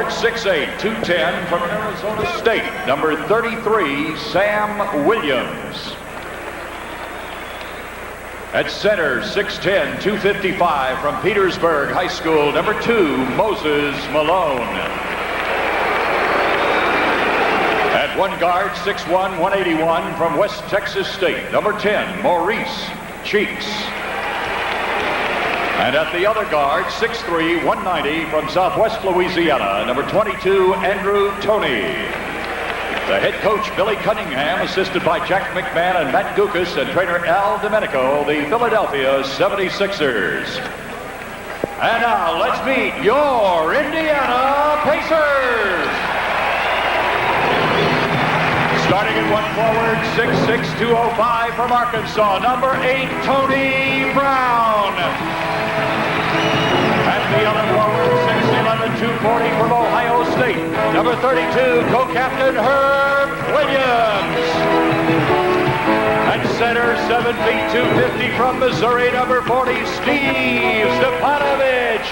guard, 6'8", 210 from Arizona State, number 33, Sam Williams. At center, 6'10", 255 from Petersburg High School, number 2, Moses Malone. At one guard, 6'1", 181 from West Texas State, number 10, Maurice Cheeks. And at the other guard, 6'3", 190 from Southwest Louisiana, number 22, Andrew Toney. The head coach, Billy Cunningham, assisted by Jack McMahon and Matt Gukas, and trainer Al Domenico, the Philadelphia 76ers. And now, let's meet your Indiana Pacers. Starting at one forward, 6'6", 205 from Arkansas, number 8, Tony Brown. And the other forward, 6'11", 240 from Ohio State, number 32, co-captain Herb Williams. At center, 7 feet, 250 from Missouri, number 40, Steve Stepanovic.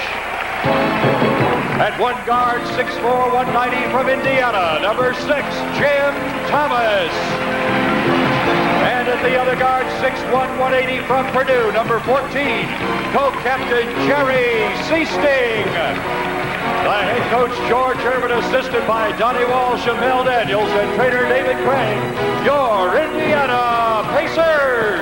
At one guard, 6'4", 190 from Indiana, number 6, Jim Thomas. And at the other guard, 6'1", 180 from Purdue, number 14, co-captain Jerry Seasting. The head coach, George Irvin, assisted by Donnie Walsh and Mel Daniels, and trainer David Craig, your Indiana Pacers.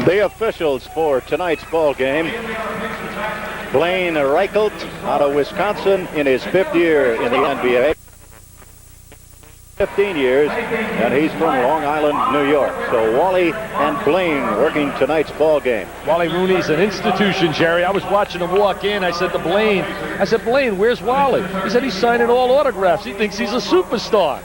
The officials for tonight's ball game. Blaine Reichelt out of Wisconsin in his 5th year in the NBA. 15 years, and he's from Long Island, New York. So Wally and Blaine working tonight's ball game. Wally Rooney's an institution, Jerry. I was watching him walk in. I said to Blaine, Blaine, where's Wally? He said he's signing all autographs. He thinks he's a superstar.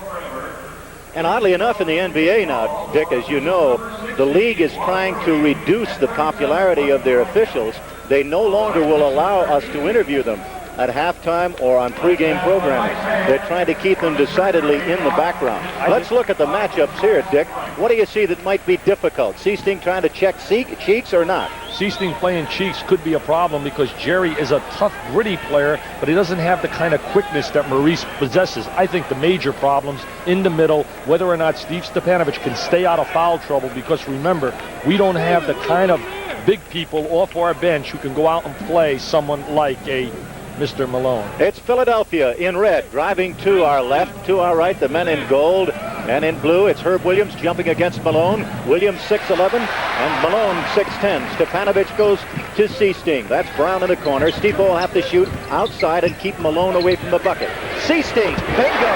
And oddly enough, in the NBA now, Dick, as you know, the league is trying to reduce the popularity of their officials. They no longer will allow us to interview them at halftime or on pregame programming. They're trying to keep them decidedly in the background. Let's look at the matchups here, Dick. What do you see that might be difficult? Seasting trying to check Cheeks or not? Seasting playing Cheeks could be a problem because Jerry is a tough, gritty player, but he doesn't have the kind of quickness that Maurice possesses. I think the major problems in the middle, whether or not Steve Stepanovic can stay out of foul trouble, because remember, we don't have the kind of big people off our bench who can go out and play someone like a Mr. Malone. It's Philadelphia in red, driving to our left, to our right, the men in gold, and in blue, it's Herb Williams jumping against Malone. Williams 6'11", and Malone 6'10". Stepanovic goes to Seasting. That's Brown in the corner. Steve will have to shoot outside and keep Malone away from the bucket. Seasting, bingo!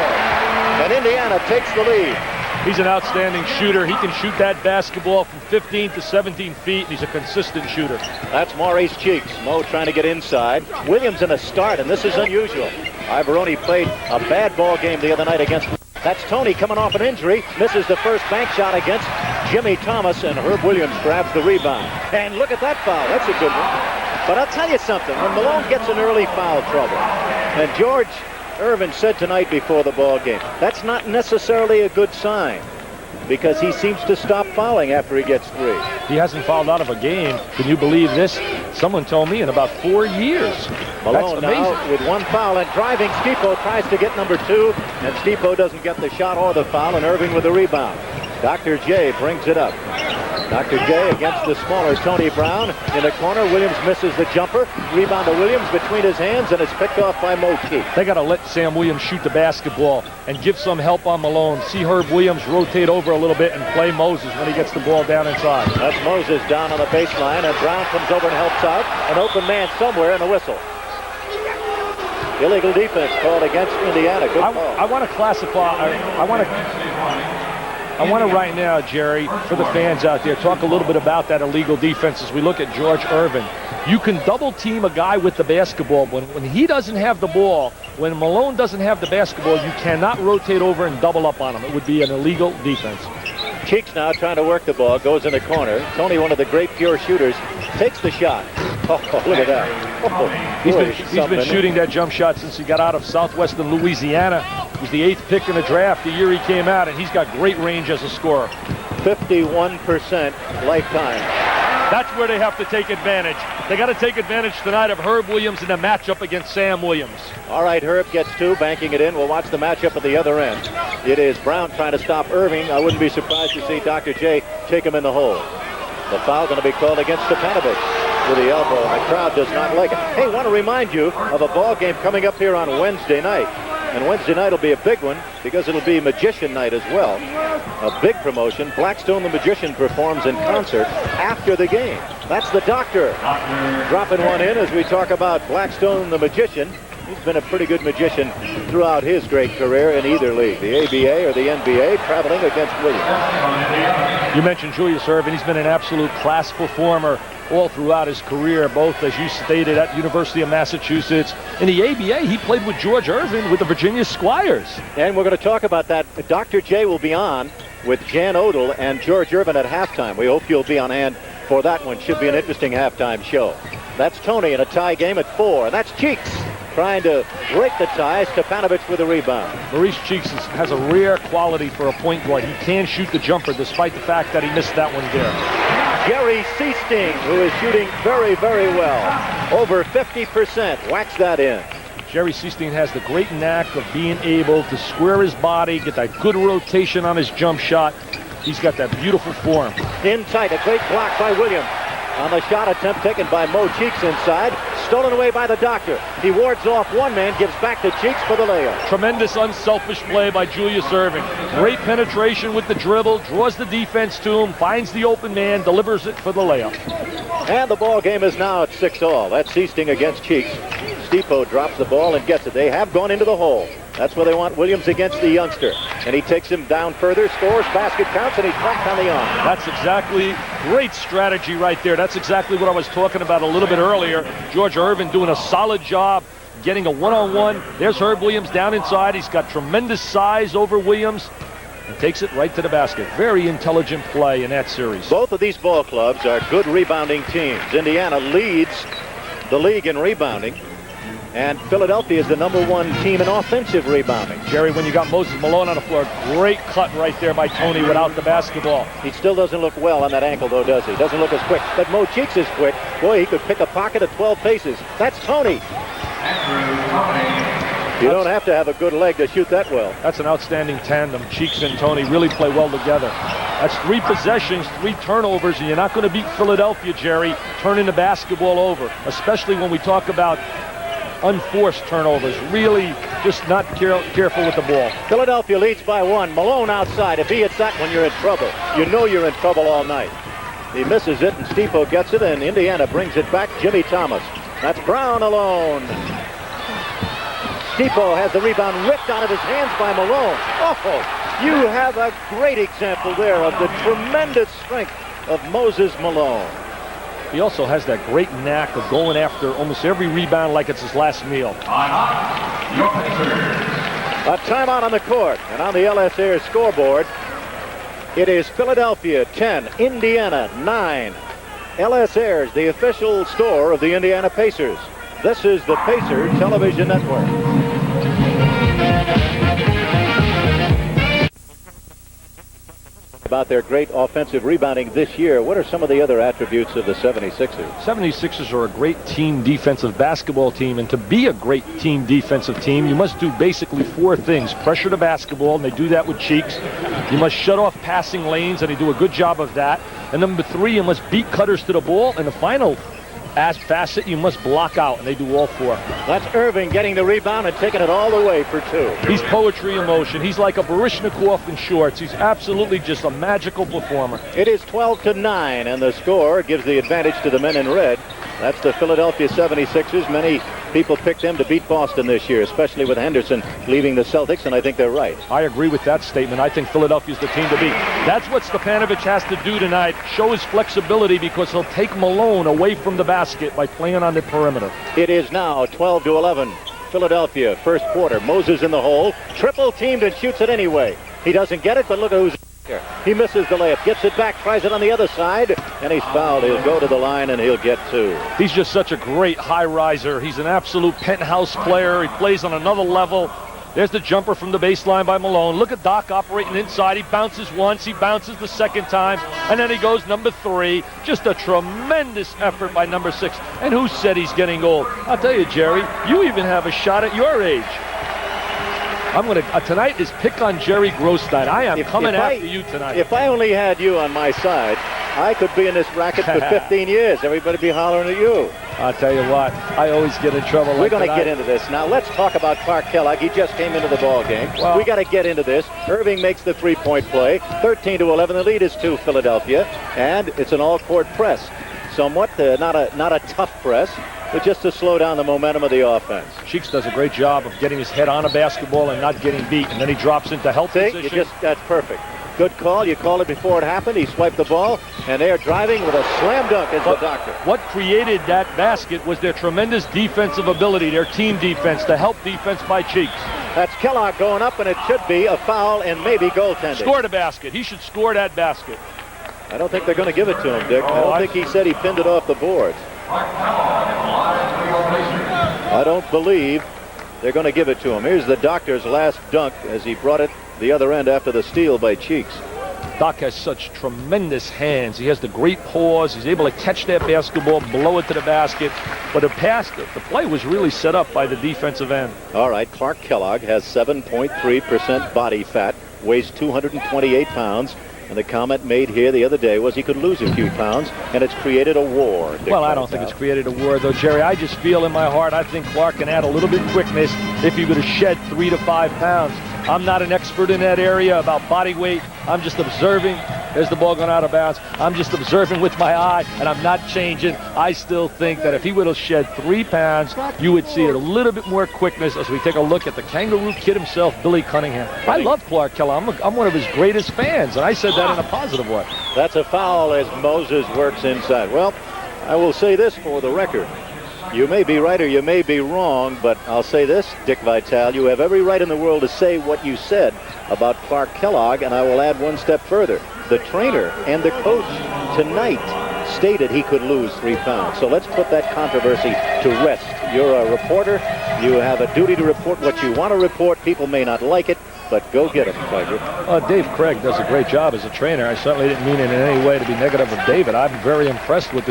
And Indiana takes the lead. He's an outstanding shooter. He can shoot that basketball from 15 to 17 feet, and he's a consistent shooter. That's Maurice Cheeks. Mo trying to get inside. Williams in a start, and this is unusual. Ibaroni played a bad ball game the other night against... That's Toney coming off an injury. Misses the first bank shot against Jimmy Thomas, and Herb Williams grabs the rebound. And look at that foul. That's a good one. But I'll tell you something. When Malone gets in early foul trouble, and George Irvin said tonight before the ball game, that's not necessarily a good sign, because he seems to stop fouling after he gets 3. He hasn't fouled out of a game. Can you believe this? Someone told me in about 4 years. Malone now with 1 foul, and driving, Stipo tries to get number 2, and Stipo doesn't get the shot or the foul, and Irving with the rebound. Dr. J brings it up. Dr. J against the smaller Tony Brown. In the corner, Williams misses the jumper. Rebound to Williams between his hands, and it's picked off by Mo Cheeks. They got to let Sam Williams shoot the basketball and give some help on Malone. See Herb Williams rotate over a little bit and play Moses when he gets the ball down inside. That's Moses down on the baseline, and Brown comes over and helps out. An open man somewhere, and a whistle. Illegal defense called against Indiana. Good call. I want to classify. I want to right now, Jerry, for the fans out there, talk a little bit about that illegal defense as we look at George Irvin. You can double team a guy with the basketball. When he doesn't have the ball, when Malone doesn't have the basketball, you cannot rotate over and double up on him. It would be an illegal defense. Cheeks now trying to work the ball, goes in the corner. Tony, one of the great pure shooters, takes the shot. Oh, look at that. Oh, he's been shooting that jump shot since he got out of Southwestern Louisiana. He was the 8th pick in the draft the year he came out, and he's got great range as a scorer. 51% lifetime. That's where they have to take advantage. They got to take advantage tonight of Herb Williams in the matchup against Sam Williams. All right, Herb gets 2, banking it in. We'll watch the matchup at the other end. It is Brown trying to stop Irving. I wouldn't be surprised to see Dr. J take him in the hole. The foul going to be called against Stepanovic with the elbow, and the crowd does not like it. Hey, want to remind you of a ball game coming up here on Wednesday night. And Wednesday night will be a big one because it'll be Magician Night as well. A big promotion. Blackstone the Magician performs in concert after the game. That's the Doctor dropping one in as we talk about Blackstone the Magician. He's been a pretty good magician throughout his great career in either league, the ABA or the NBA, traveling against Williams. You mentioned Julius Erving. He's been an absolute class performer all throughout his career, both, as you stated, at University of Massachusetts. In the ABA, he played with George Irvin with the Virginia Squires. And we're going to talk about that. Dr. J will be on with Jan Odell and George Irvin at halftime. We hope you'll be on hand for that one. Should be an interesting halftime show. That's Tony in a tie game at 4. And that's Cheeks trying to break the tie. Stepanovic with a rebound. Maurice Cheeks has a rare quality for a point guard. He can shoot the jumper despite the fact that he missed that one there. Jerry Seasting, who is shooting very, very well. Over 50%. Whacks that in. Jerry Seasting has the great knack of being able to square his body, get that good rotation on his jump shot. He's got that beautiful form. In tight, a great block by Williams. On the shot attempt taken by Mo Cheeks inside. Stolen away by the Doctor. He wards off one man, gives back to Cheeks for the layup. Tremendous unselfish play by Julius Erving. Great penetration with the dribble, draws the defense to him, finds the open man, delivers it for the layup. And the ball game is now at 6-all. That's Seasting against Cheeks. Stipo drops the ball and gets it. They have gone into the hole. That's where they want Williams against the youngster. And he takes him down further, scores, basket counts, and he's back on the arm. That's exactly great strategy right there. That's exactly what I was talking about a little bit earlier. George Irvin doing a solid job getting a one-on-one. There's Herb Williams down inside. He's got tremendous size over Williams and takes it right to the basket. Very intelligent play in that series. Both of these ball clubs are good rebounding teams. Indiana leads the league in rebounding. And Philadelphia is the #1 team in offensive rebounding. Jerry, when you got Moses Malone on the floor, great cut right there by Tony without the basketball. He still doesn't look well on that ankle, though, does he? Doesn't look as quick. But Mo Cheeks is quick. Boy, he could pick a pocket at 12 paces. That's Tony. You don't have to have a good leg to shoot that well. That's an outstanding tandem. Cheeks and Tony really play well together. That's 3 possessions, 3 turnovers, and you're not going to beat Philadelphia, Jerry, turning the basketball over, especially when we talk about unforced turnovers. Really just not careful with the ball. Philadelphia leads by 1. Malone outside. If he hits that one, you're in trouble. You know you're in trouble all night. He misses it, and Stipo gets it, and Indiana brings it back. Jimmy Thomas. That's Brown alone. Stipo has the rebound ripped out of his hands by Malone. Oh, you have a great example there of the tremendous strength of Moses Malone. He also has that great knack of going after almost every rebound like it's his last meal. A timeout on the court, and on the LS Air scoreboard, it is Philadelphia 10, Indiana 9. LS Airs, the official store of the Indiana Pacers. This is the Pacer Television Network. About their great offensive rebounding this year, what are some of the other attributes of the 76ers? 76ers are a great team defensive basketball team, and to be a great team defensive team, you must do basically 4 things. Pressure the basketball, and they do that with Cheeks. You must shut off passing lanes, and they do a good job of that. And number 3, you must beat cutters to the ball, and the final facet, you must block out, and they do all 4. That's Irving getting the rebound and taking it all the way for 2. He's poetry in motion. He's like a Baryshnikov in shorts. He's absolutely just a magical performer. It is 12-9, and the score gives the advantage to the men in red. That's the Philadelphia 76ers. Many people picked them to beat Boston this year, especially with Henderson leaving the Celtics, and I think they're right. I agree with that statement. I think Philadelphia's the team to beat. That's what Stepanovic has to do tonight, show his flexibility, because he'll take Malone away from the basket by playing on the perimeter. It is now 12-11. Philadelphia, first quarter. Moses in the hole, triple teamed and shoots it anyway. He doesn't get it, but look at who's here. He misses the layup, gets it back, tries it on the other side, and he's fouled. He'll go to the line, and he'll get 2. He's just such a great high riser. He's an absolute penthouse player. He plays on another level. There's the jumper from the baseline by Malone. Look at Doc operating inside. He bounces once, he bounces the second time, and then he goes number 3. Just a tremendous effort by number 6. And who said he's getting old? I'll tell you, Jerry, you even have a shot at your age. I'm going to, tonight is pick on Jerry Gross night. I am coming after you tonight. If I only had you on my side, I could be in this racket for 15 years. Everybody be hollering at you. I'll tell you what, I always get in trouble. We're going to get into this. Now, let's talk about Clark Kellogg. He just came into the ball game. Well, we got to get into this. Irving makes the three-point play. 13-11. The lead is to Philadelphia. And it's an all-court press. Somewhat, not a tough press, but just to slow down the momentum of the offense. Cheeks does a great job of getting his head on a basketball and not getting beat. And then he drops into help position. That's perfect. Good call. You called it before it happened. He swiped the ball, and they're driving with a slam dunk as the doctor. What created that basket was their tremendous defensive ability, their team defense, the help defense by Cheeks. That's Kellogg going up, and it should be a foul and maybe goaltending. Scored a basket. He should score that basket. I don't think they're going to give it to him, Dick. I don't think he said he pinned it off the boards. I don't believe they're going to give it to him. Here's the doctor's last dunk as he brought it the other end after the steal by Cheeks. Doc has such tremendous hands. He has the great paws. He's able to catch that basketball, blow it to the basket. But the play was really set up by the defensive end. All right, Clark Kellogg has 7.3% body fat, weighs 228 pounds. And the comment made here the other day was he could lose a few pounds, and it's created a war. Well, I don't think it's created a war, though, Jerry. I just feel in my heart I think Clark can add a little bit quickness if he were to shed 3 to 5 pounds. I'm not an expert in that area about body weight. I'm just observing. There's the ball going out of bounds. I'm just observing with my eye, and I'm not changing. I still think that if he were to shed 3 pounds, you would see a little bit more quickness as we take a look at the Kangaroo Kid himself, Billy Cunningham. I love Clark Kellogg. I'm one of his greatest fans, and I said that in a positive way. That's a foul as Moses works inside. Well, I will say this for the record. You may be right or you may be wrong, but I'll say this, Dick Vitale, you have every right in the world to say what you said about Clark Kellogg, and I will add one step further. The trainer and the coach tonight stated he could lose 3 pounds. So let's put that controversy to rest. You're a reporter. You have a duty to report what you want to report. People may not like it, but go get him, Tiger. Dave Craig does a great job as a trainer. I certainly didn't mean it in any way to be negative of David. I'm very impressed with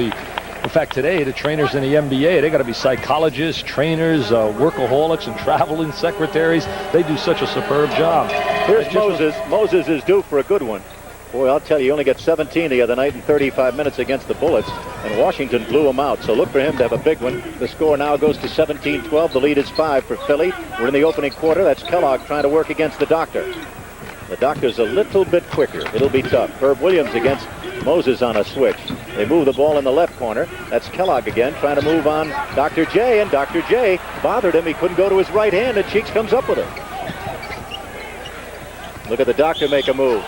in fact, today, the trainers in the NBA, they got to be psychologists, trainers, workaholics, and traveling secretaries. They do such a superb job. Here's Moses. Moses is due for a good one. Boy, I'll tell you, he only got 17 the other night in 35 minutes against the Bullets, and Washington blew him out. So look for him to have a big one. The score now goes to 17-12. The lead is 5 for Philly. We're in the opening quarter. That's Kellogg trying to work against the doctor. The doctor's a little bit quicker. It'll be tough. Herb Williams against Moses on a switch. They move the ball in the left corner. That's Kellogg again trying to move on Dr. J, and Dr. J bothered him. He couldn't go to his right hand, and Cheeks comes up with it. Look at the doctor make a move.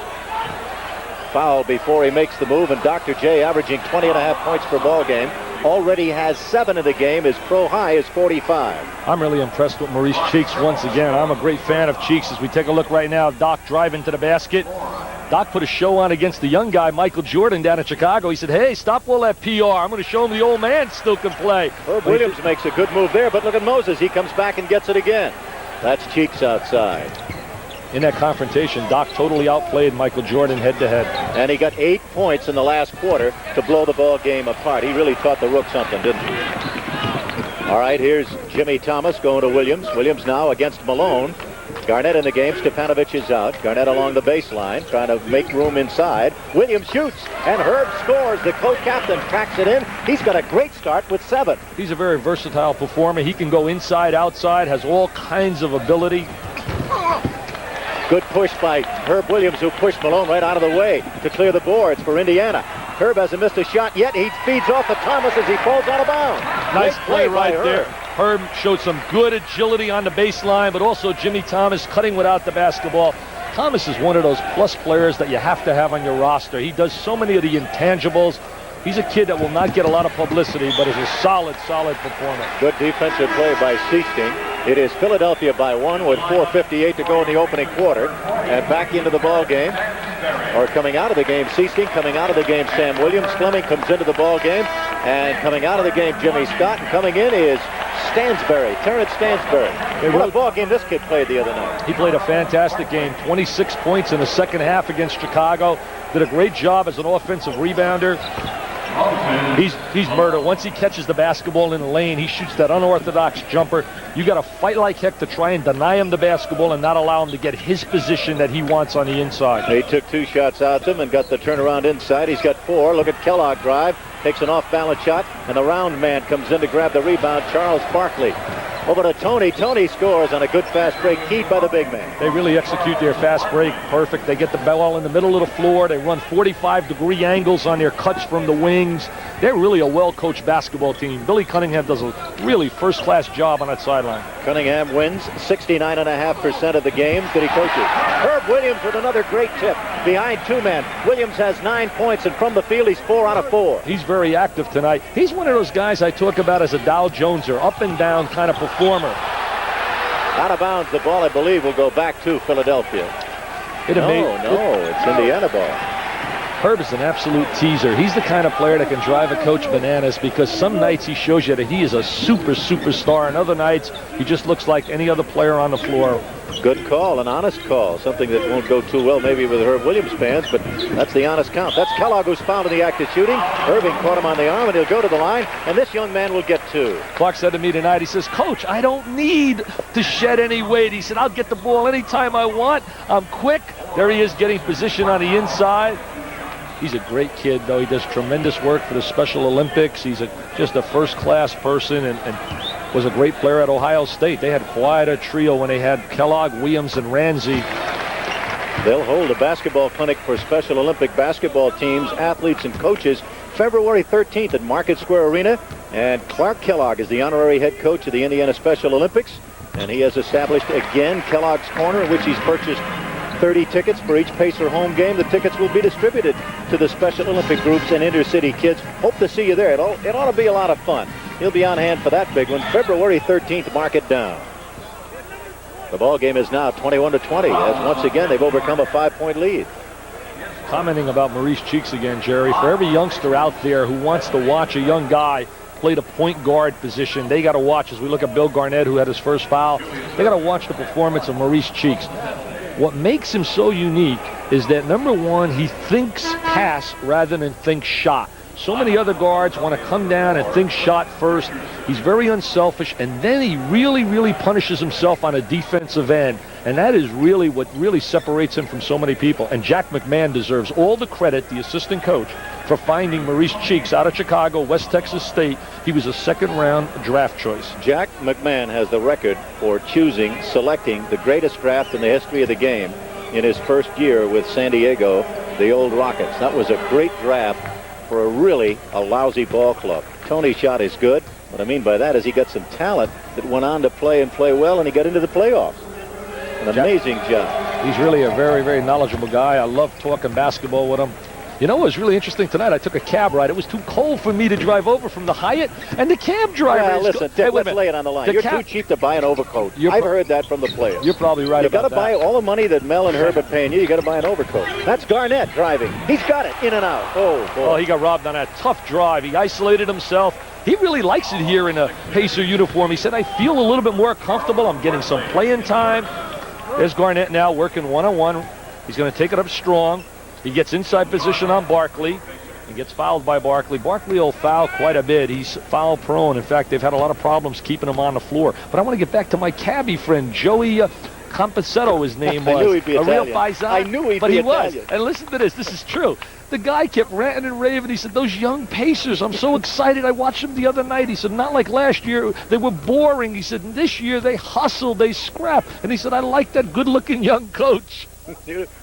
Foul before he makes the move, and Dr. J averaging 20.5 points per ball game. Already has 7 in the game. His pro high is 45. I'm really impressed with Maurice Cheeks once again. I'm a great fan of Cheeks. As we take a look right now, Doc driving to the basket. Doc put a show on against the young guy, Michael Jordan, down in Chicago. He said, hey, stop all that PR. I'm going to show him the old man still can play. Herb Williams makes a good move there, but look at Moses. He comes back and gets it again. That's Cheeks outside. In that confrontation, Doc totally outplayed Michael Jordan head-to-head. And he got 8 points in the last quarter to blow the ball game apart. He really taught the Rook something, didn't he? All right, here's Jimmy Thomas going to Williams. Williams now against Malone. Garnett in the game. Stefanovic is out. Garnett along the baseline, trying to make room inside. Williams shoots, and Herb scores. The co-captain tracks it in. He's got a great start with 7. He's a very versatile performer. He can go inside, outside, has all kinds of ability. Good push by Herb Williams, who pushed Malone right out of the way to clear the boards for Indiana. Herb hasn't missed a shot yet. He feeds off to Thomas as he falls out of bounds. Nice play right there. Herb showed some good agility on the baseline, but also Jimmy Thomas cutting without the basketball. Thomas is one of those plus players that you have to have on your roster. He does so many of the intangibles. He's a kid that will not get a lot of publicity, but is a solid performer. Good defensive play by Siesting. It is Philadelphia by 1 with 4:58 to go in the opening quarter. And back into the ball game, or coming out of the game, Siesting. Coming out of the game, Sam Williams. Fleming comes into the ball game. And coming out of the game, Jimmy Scott. And coming in is Stansbury, Terrence Stansbury. What a ball game this kid played the other night. He played a fantastic game. 26 points in the second half against Chicago. Did a great job as an offensive rebounder. He's murder. Once he catches the basketball in the lane, he shoots that unorthodox jumper. You got to fight like heck to try and deny him the basketball and not allow him to get his position that he wants on the inside. He took 2 shots out to him and got the turnaround inside. He's got 4. Look at Kellogg drive. Takes an off-balance shot, and the round man comes in to grab the rebound, Charles Barkley. Over to Tony. Tony scores on a good fast break, keyed by the big man. They really execute their fast break perfect. They get the ball in the middle of the floor. They run 45-degree angles on their cuts from the wings. They're really a well-coached basketball team. Billy Cunningham does a really first-class job on that sideline. Cunningham wins 69.5% of the games that he coaches. Herb Williams with another great tip behind 2 men. Williams has 9 points, and from the field, he's 4 out of 4. He's very active tonight. He's one of those guys I talk about as a Dow Joneser, up and down kind of performer. Out of bounds, the ball, I believe, will go back to Philadelphia. It's Indiana ball. Herb is an absolute teaser. He's the kind of player that can drive a coach bananas because some nights he shows you that he is a superstar, and other nights he just looks like any other player on the floor. Good call, an honest call. Something that won't go too well maybe with Herb Williams fans, but that's the honest count. That's Kellogg who's fouled in the act of shooting. Irving caught him on the arm, and he'll go to the line, and this young man will get 2. Clark said to me tonight, he says, Coach, I don't need to shed any weight. He said, I'll get the ball anytime I want. I'm quick. There he is getting position on the inside. He's a great kid, though. He does tremendous work for the Special Olympics. He's just a first-class person and was a great player at Ohio State. They had quite a trio when they had Kellogg, Williams, and Ramsey. They'll hold a basketball clinic for Special Olympic basketball teams, athletes, and coaches February 13th at Market Square Arena. And Clark Kellogg is the honorary head coach of the Indiana Special Olympics. And he has established again Kellogg's Corner, in which he's purchased 30 tickets for each Pacer home game. The tickets will be distributed to the Special Olympic groups and inter-city kids. Hope to see you there. It ought to be a lot of fun. He'll be on hand for that big one. February 13th, mark it down. The ball game is now 21-20, as once again they've overcome a 5-point lead. Commenting about Maurice Cheeks again, Jerry, for every youngster out there who wants to watch a young guy play the point guard position, they got to watch, as we look at Bill Garnett, who had his first foul, they got to watch the performance of Maurice Cheeks. What makes him so unique is that, number one, he thinks pass rather than think shot. So many other guards want to come down and think shot first. He's very unselfish, and then he really punishes himself on a defensive end. And that is really what really separates him from so many people. And Jack McMahon deserves all the credit, the assistant coach, for finding Maurice Cheeks out of Chicago, West Texas State. He was a second-round draft choice. Jack McMahon has the record for selecting the greatest draft in the history of the game in his first year with San Diego, the old Rockets. That was a great draft for a lousy ball club. Tony's shot is good. What I mean by that is he got some talent that went on to play well, and he got into the playoffs. An amazing job. He's really a very knowledgeable guy. I love talking basketball with him. You know what was really interesting tonight? I took a cab ride. It was too cold for me to drive over from the Hyatt, and the cab driver... Yeah, listen, Dick, let's lay it on the line. You're too cheap to buy an overcoat. I've heard that from the players. You're probably right about that. You got to buy all the money that Mel and Herb are paying you. You got to buy an overcoat. That's Garnett driving. He's got it in and out. Oh, boy. Oh, he got robbed on that tough drive. He isolated himself. He really likes it here in a Pacer uniform. He said, I feel a little bit more comfortable. I'm getting some playing time. There's Garnett now working one-on-one. He's going to take it up strong. He gets inside position on Barkley and gets fouled by Barkley. Barkley will foul quite a bit. He's foul prone. In fact, they've had a lot of problems keeping him on the floor. But I want to get back to my cabbie friend, Joey Compassetto, his name was. I knew he'd be Italian. A real paisan. I knew he'd but be he Italian. was. And listen to this. This is true. The guy kept ranting and raving. He said, those young Pacers, I'm so excited. I watched them the other night. He said, not like last year. They were boring. He said, this year they hustled, they scrapped. And he said, I like that good-looking young coach.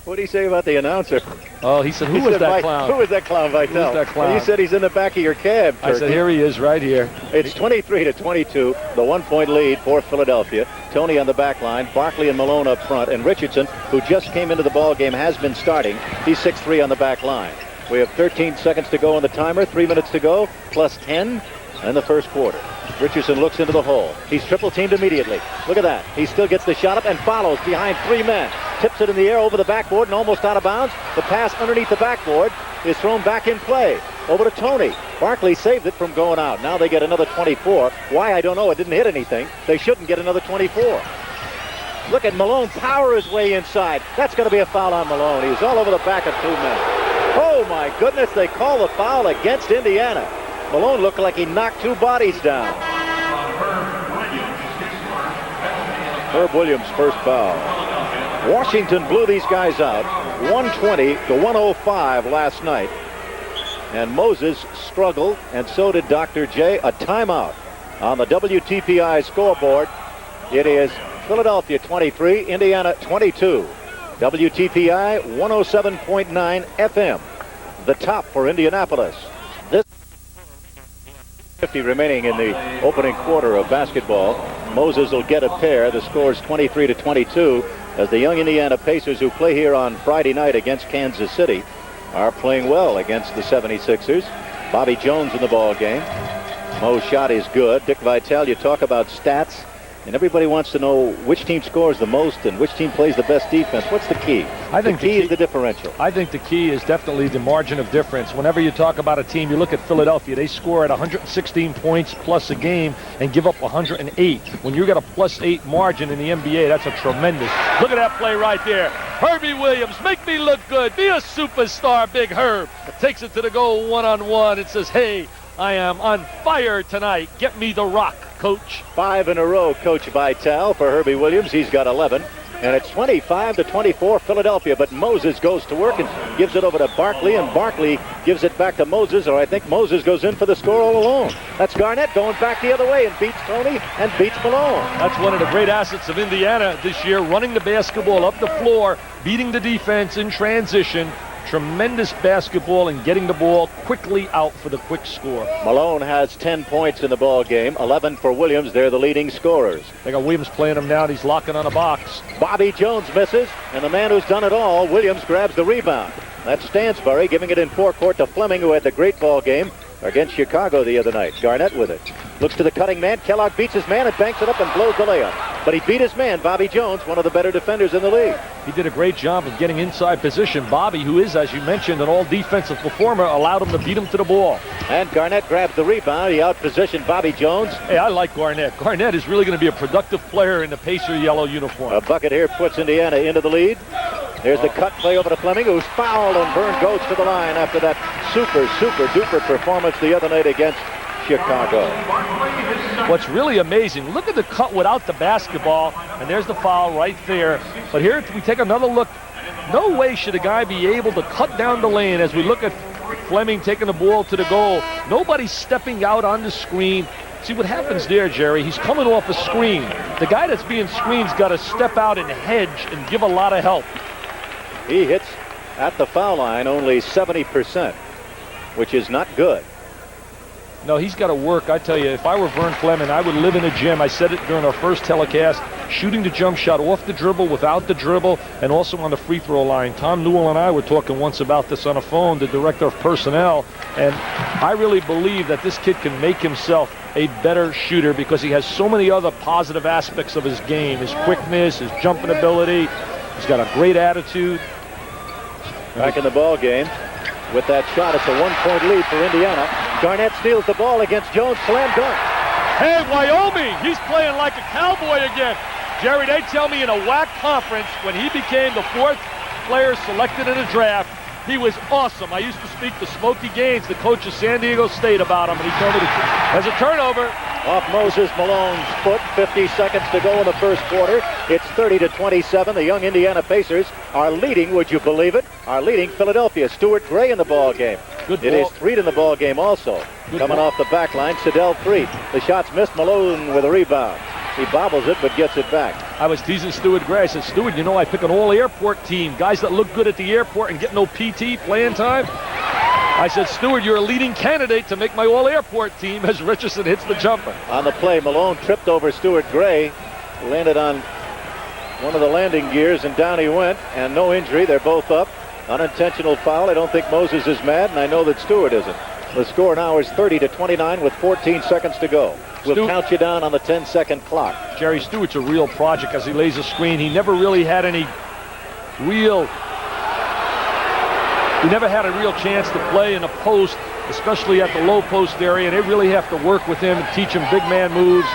What did he say about the announcer? Oh, he said, who was that clown? Who was that clown, Vitale? Who was that clown? You said he's in the back of your cab, Turkey. I said, here he is, right here. It's 23-22, the 1-point lead for Philadelphia. Tony on the back line, Barkley and Malone up front, and Richardson, who just came into the ball game, has been starting. He's 6'3" on the back line. We have 13 seconds to go on the timer, 3 minutes to go, plus 10 in the first quarter. Richardson looks into the hole. He's triple teamed immediately. Look at that. He still gets the shot up and follows behind 3 men. Tips it in the air over the backboard and almost out of bounds. The pass underneath the backboard is thrown back in play. over to Tony. Barkley saved it from going out. Now they get another 24. Why, I don't know. It didn't hit anything. They shouldn't get another 24. Look at Malone power his way inside. That's going to be a foul on Malone. He was all over the back of 2 men. Oh, my goodness. They call the foul against Indiana. Malone looked like he knocked 2 bodies down. Herb Williams' first foul. Washington blew these guys out 120 to 105 last night. And Moses struggled, and so did Dr. J. A timeout on the WTPI scoreboard. It is Philadelphia 23, Indiana 22. WTPI 107.9 FM. The top for Indianapolis. This 50 remaining in the opening quarter of basketball. Moses will get a pair. The score is 23 to 22 as the young Indiana Pacers, who play here on Friday night against Kansas City, are playing well against the 76ers. Bobby Jones in the ball game. Mo's shot is good. Dick Vitale, you talk about stats, and everybody wants to know which team scores the most and which team plays the best defense. What's the key? I think the key is the differential. I think the key is definitely the margin of difference. Whenever you talk about a team, you look at Philadelphia, they score at 116 points plus a game and give up 108. When you got a +8 margin in the NBA, that's a tremendous. Look at that play right there. Herbie Williams, make me look good. Be a superstar, Big Herb. Takes it to the goal one-on-one. It says, hey, I am on fire tonight. Get me the rock, Coach. 5 in a row, Coach Vitale, for Herbie Williams. He's got 11. And it's 25 to 24 Philadelphia. But Moses goes to work and gives it over to Barkley. And Barkley gives it back to Moses. Or I think Moses goes in for the score all alone. That's Garnett going back the other way and beats Tony and beats Malone. That's one of the great assets of Indiana this year, running the basketball up the floor, beating the defense in transition. Tremendous basketball and getting the ball quickly out for the quick score. Malone has 10 points in the ball game, 11 for Williams. They're the leading scorers. They got Williams playing him now, and he's locking on a box. Bobby Jones misses, and the man who's done it all, Williams, grabs the rebound. That's Stansbury giving it in forecourt to Fleming, who had the great ball game against Chicago the other night. Garnett with it. Looks to the cutting man. Kellogg beats his man and banks it up and blows the layup. But he beat his man, Bobby Jones, one of the better defenders in the league. He did a great job of getting inside position. Bobby, who is, as you mentioned, an all-defensive performer, allowed him to beat him to the ball. And Garnett grabs the rebound. He out-positioned Bobby Jones. Hey, I like Garnett. Garnett is really going to be a productive player in the Pacer yellow uniform. A bucket here puts Indiana into the lead. There's the cut play over to Fleming, who's fouled, and Byrne goes to the line after that super duper performance the other night against Chicago. What's really amazing, look at the cut without the basketball, and there's the foul right there. But here we take another look. No way should a guy be able to cut down the lane as we look at Fleming taking the ball to the goal. Nobody's stepping out on the screen. See what happens there, Jerry? He's coming off a screen. The guy that's being screened's got to step out and hedge and give a lot of help. He hits at the foul line only 70%, which is not good. No, he's got to work. I tell you, if I were Vern Fleming, I would live in a gym. I said it during our first telecast, shooting the jump shot off the dribble, without the dribble, and also on the free throw line. Tom Newell and I were talking once about this on the phone, the director of personnel, and I really believe that this kid can make himself a better shooter because he has so many other positive aspects of his game, his quickness, his jumping ability. He's got a great attitude. Back in the ball game with that shot. It's a 1-point lead for Indiana. Garnett steals the ball against Jones. Slam dunk. Hey, Wyoming, he's playing like a cowboy again. Jerry, they tell me in a WAC conference when he became the 4th player selected in a draft, he was awesome. I used to speak to Smokey Gaines, the coach of San Diego State, about him, and he told me there's a turnover. Off Moses Malone's foot, 50 seconds to go in the first quarter. It's 30 to 27. The young Indiana Pacers are leading, would you believe it? Are leading Philadelphia. Stuart Gray in the ball game. Good It ball. is Threet in the ball game also. Good Coming ball. off the back line, Sidell Threet. The shot's missed. Malone with a rebound. He bobbles it, but gets it back. I was teasing Stuart Gray. I said, Stuart, you know I pick an all-airport team. Guys that look good at the airport and get no PT playing time. I said, Stuart, you're a leading candidate to make my all-airport team as Richardson hits the jumper. On the play, Malone tripped over Stuart Gray. Landed on one of the landing gears, and down he went. And no injury. They're both up. Unintentional foul. I don't think Moses is mad, and I know that Stewart isn't. The score now is 30 to 29 with 14 seconds to go. We'll count you down on the 10-second clock. Jerry Stewart's a real project as he lays a screen. He never really had any real... He never had a real chance to play in a post especially at the low post area, and they really have to work with him and teach him big man moves.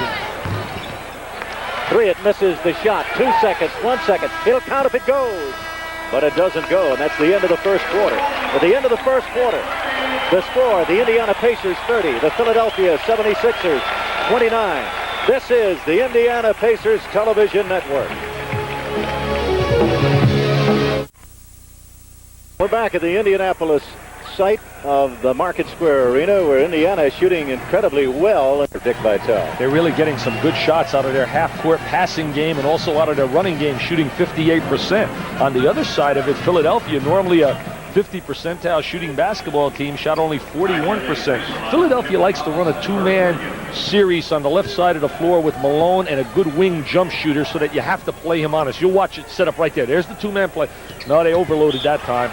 Three, it misses the shot. 2 seconds, 1 second. It'll count if it goes. But it doesn't go, and that's the end of the first quarter. At the end of the first quarter, the score, the Indiana Pacers 30, the Philadelphia 76ers 29. This is the Indiana Pacers Television Network. We're back at the Indianapolis site of the Market Square Arena, where Indiana is shooting incredibly well under Dick Vitale. They're really getting some good shots out of their half-court passing game and also out of their running game, shooting 58%. On the other side of it, Philadelphia, normally a 50 percentile shooting basketball team, shot only 41%. Philadelphia likes to run a two-man series on the left side of the floor with Malone and a good wing jump shooter, so that you have to play him honest. You'll watch it set up right there. There's the two-man play. No, they overloaded that time.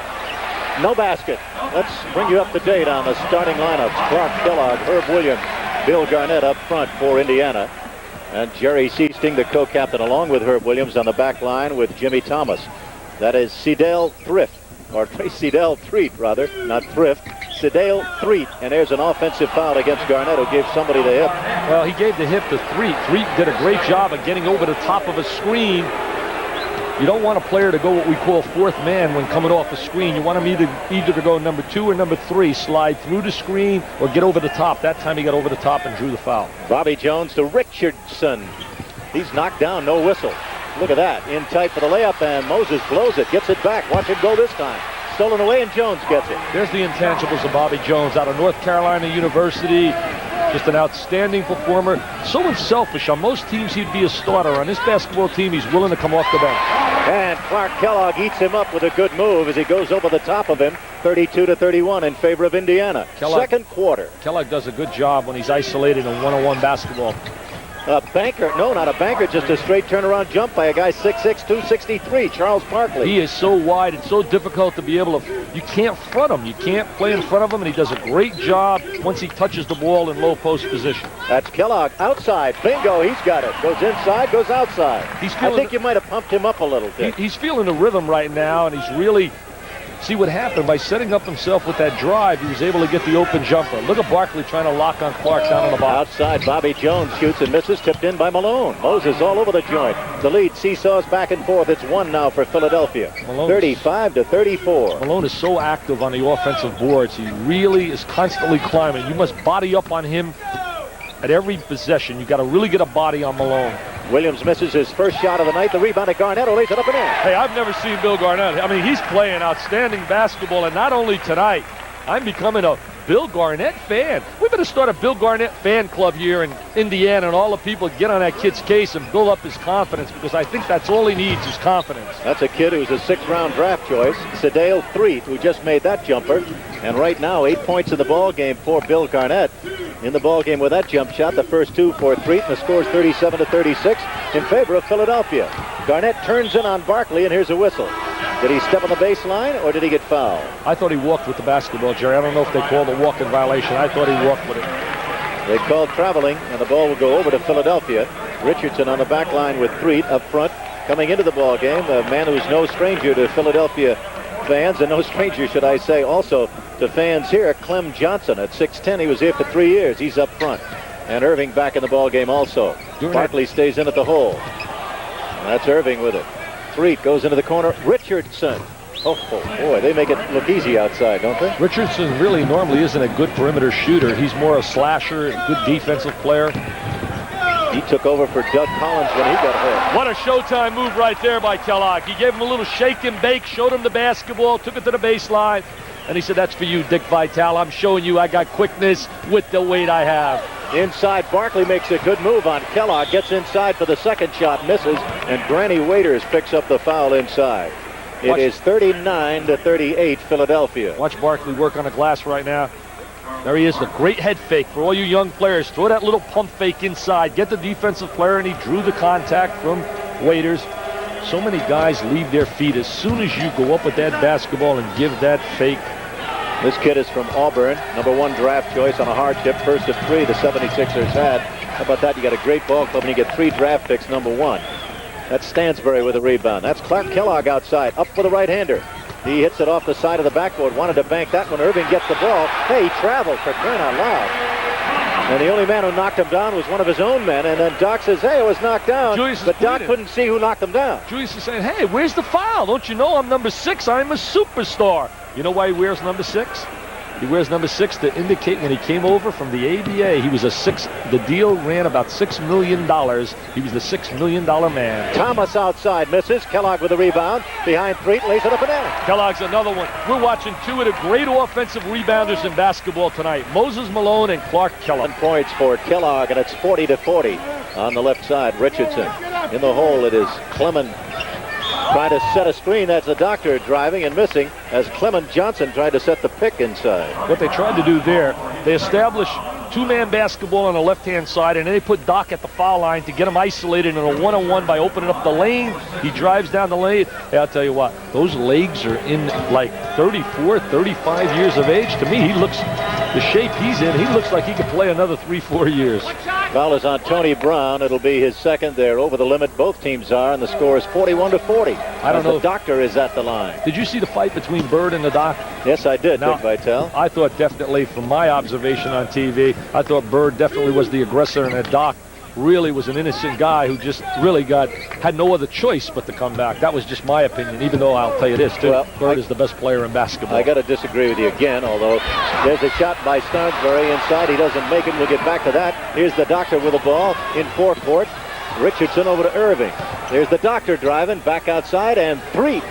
No basket. Let's bring you up to date on the starting lineups. Clark Kellogg, Herb Williams, Bill Garnett up front for Indiana. And Jerry Sichting, the co-captain, along with Herb Williams on the back line with Jimmy Thomas. That is Sedale Thrift, or Sedale Threet, rather, not Thrift. Sedale Threet, and there's an offensive foul against Garnett, who gave somebody the hip. Well, he gave the hip to Threet. Threet did a great job of getting over the top of a screen. You don't want a player to go what we call fourth man when coming off a screen. You want him either to go number 2 or number 3, slide through the screen or get over the top. That time he got over the top and drew the foul. Bobby Jones to Richardson. He's knocked down, no whistle. Look at that, in tight for the layup, and Moses blows it, gets it back. Watch it go this time. Stolen away, and Jones gets it. There's the intangibles of Bobby Jones out of North Carolina University. Just an outstanding performer. So unselfish. On most teams, he'd be a starter. On this basketball team, he's willing to come off the bench. And Clark Kellogg eats him up with a good move as he goes over the top of him. 32-31 in favor of Indiana. Second quarter. Kellogg does a good job when he's isolated in one-on-one basketball. A banker, no, not a banker, just a straight turnaround jump by a guy 6'6", 263, Charles Barkley. He is so wide. It's so difficult to be able to, you can't front him. You can't play in front of him, and he does a great job once he touches the ball in low post position. That's Kellogg outside. Bingo, he's got it. Goes inside, goes outside. I think you might have pumped him up a little bit. He's feeling the rhythm right now, and he's really, see what happened by setting up himself with that drive, he was able to get the open jumper. Look at Barkley trying to lock on Clark down on the box. Outside, Bobby Jones shoots and misses, tipped in by Malone. Moses all over the joint. The lead seesaws back and forth. It's 1 now for Philadelphia. 35-34. Malone is so active on the offensive boards. He really is constantly climbing. You must body up on him at every possession. You got to really get a body on Malone. Williams misses his first shot of the night. The rebound at Garnett, lays it up and in. Hey, I've never seen Bill Garnett. I mean, he's playing outstanding basketball, and not only tonight. I'm becoming a Bill Garnett fan. We better start a Bill Garnett fan club here in Indiana, and all the people get on that kid's case and build up his confidence, because I think that's all he needs is confidence. That's a kid who's a 6th-round draft choice, Sedale Threet, who just made that jumper. And right now, 8 points in the ball game for Bill Garnett. In the ball game with that jump shot, the first 2 for Threet, and the score's 37-36 in favor of Philadelphia. Garnett turns in on Barkley, and here's a whistle. Did he step on the baseline, or did he get fouled? I thought he walked with the basketball, Jerry. I don't know if they called a walk in violation. I thought he walked with it. They called traveling, and the ball will go over to Philadelphia. Richardson on the back line with Threet up front. Coming into the ball game, a man who's no stranger to Philadelphia fans, and no stranger, should I say, also to fans here. Clem Johnson at 6'10". He was here for 3 years. He's up front. And Irving back in the ball game also. Barkley stays in at the hole. And that's Irving with it. Threet goes into the corner. Richardson. Oh, boy, they make it look easy outside, don't they? Richardson really normally isn't a good perimeter shooter. He's more a slasher, a good defensive player. He took over for Doug Collins when he got hurt. What a showtime move right there by Kellogg. He gave him a little shake and bake, showed him the basketball, took it to the baseline, and he said, "That's for you, Dick Vitale. I'm showing you I got quickness with the weight I have." Inside, Barkley makes a good move on Kellogg, gets inside for the second shot, misses, and Granny Waiters picks up the foul inside. It is 39-38 Philadelphia. Watch Barkley work on the glass right now. There he is, the great head fake for all you young players. Throw that little pump fake inside, get the defensive player, and he drew the contact from Waiters. So many guys leave their feet as soon as you go up with that basketball and give that fake. This kid is from Auburn, #1 draft choice on a hardship, first of 3 the 76ers had. How about that? You got a great ball club and you get 3 draft picks, #1. That's Stansbury with a rebound. That's Clark Kellogg outside, up for the right-hander. He hits it off the side of the backboard. Wanted to bank that one. Irving gets the ball. Hey, he traveled, for crying out loud. And the only man who knocked him down was one of his own men. And then Doc says, hey, I was knocked down. Julius but Doc couldn't see who knocked him down. Julius is saying, hey, where's the foul? Don't you know I'm number 6? I'm a superstar. You know why he wears number 6? He wears number 6 to indicate when he came over from the ABA, he was a 6. The deal ran about $6 million. He was the $6 million man. Thomas outside misses. Kellogg with a rebound. Behind Threet, lays it up and in. Kellogg's another one. We're watching two of the great offensive rebounders in basketball tonight. Moses Malone and Clark Kellogg. 7 points for Kellogg, and it's 40-40 on the left side. Richardson in the hole. It is Clement trying to set a screen. That's the Doctor driving and missing as Clement Johnson tried to set the pick inside. What they tried to do there, they established two-man basketball on the left-hand side, and then they put Doc at the foul line to get him isolated in a one-on-one by opening up the lane. He drives down the lane. Hey, I'll tell you what, those legs are in like 34, 35 years of age. To me, he looks, the shape he's in, he looks like he could play another 3-4 years. Foul is on Tony Brown. It'll be his second. There over the limit. Both teams are, and the score is 41-40. I don't know. The Doctor is at the line. Did you see the fight between Bird and the Doc? Yes, I did, Now, Dick Vitale. I thought definitely, from my observation on TV, I thought Bird definitely was the aggressor, and that Doc really was an innocent guy who just really had no other choice but to come back. That was just my opinion, even though I'll tell you this, too. Well, Bird is the best player in basketball. I got to disagree with you again, although there's a shot by Stansbury inside. He doesn't make it. We'll get back to that. Here's the Doctor with the ball in forecourt. Richardson over to Irving. There's the Doctor driving back outside, and Threet.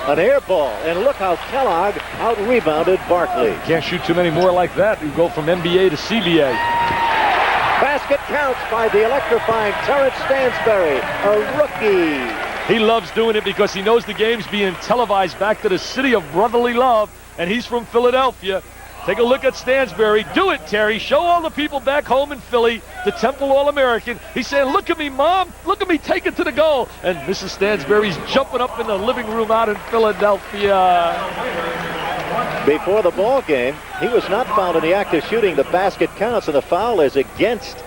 An air ball, and look how Kellogg out-rebounded Barkley. Can't shoot too many more like that. You go from NBA to CBA. Basket counts by the electrifying Terrence Stansbury, a rookie. He loves doing it because he knows the game's being televised back to the city of brotherly love, and he's from Philadelphia. Take a look at Stansbury. Do it, Terry. Show all the people back home in Philly, the Temple All-American. He's saying, look at me, Mom. Look at me take it to the goal. And Mrs. Stansbury's jumping up in the living room out in Philadelphia. Before the ball game, he was not fouled in the act of shooting. The basket counts, and the foul is against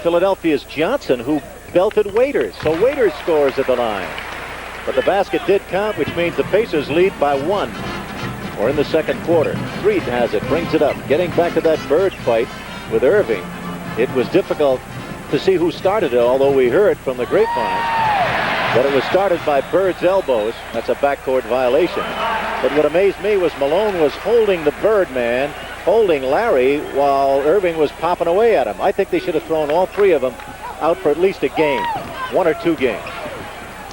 Philadelphia's Johnson, who belted Waiters. So Waiters scores at the line. But the basket did count, which means the Pacers lead by 1. Or in the second quarter. Threet has it, brings it up. Getting back to that Bird fight with Irving. It was difficult to see who started it, although we heard from the grapevine that it was started by Bird's elbows. That's a backcourt violation. But what amazed me was Malone was holding the Bird man, holding Larry, while Irving was popping away at him. I think they should have thrown all 3 of them out for at least a game. 1 or 2 games.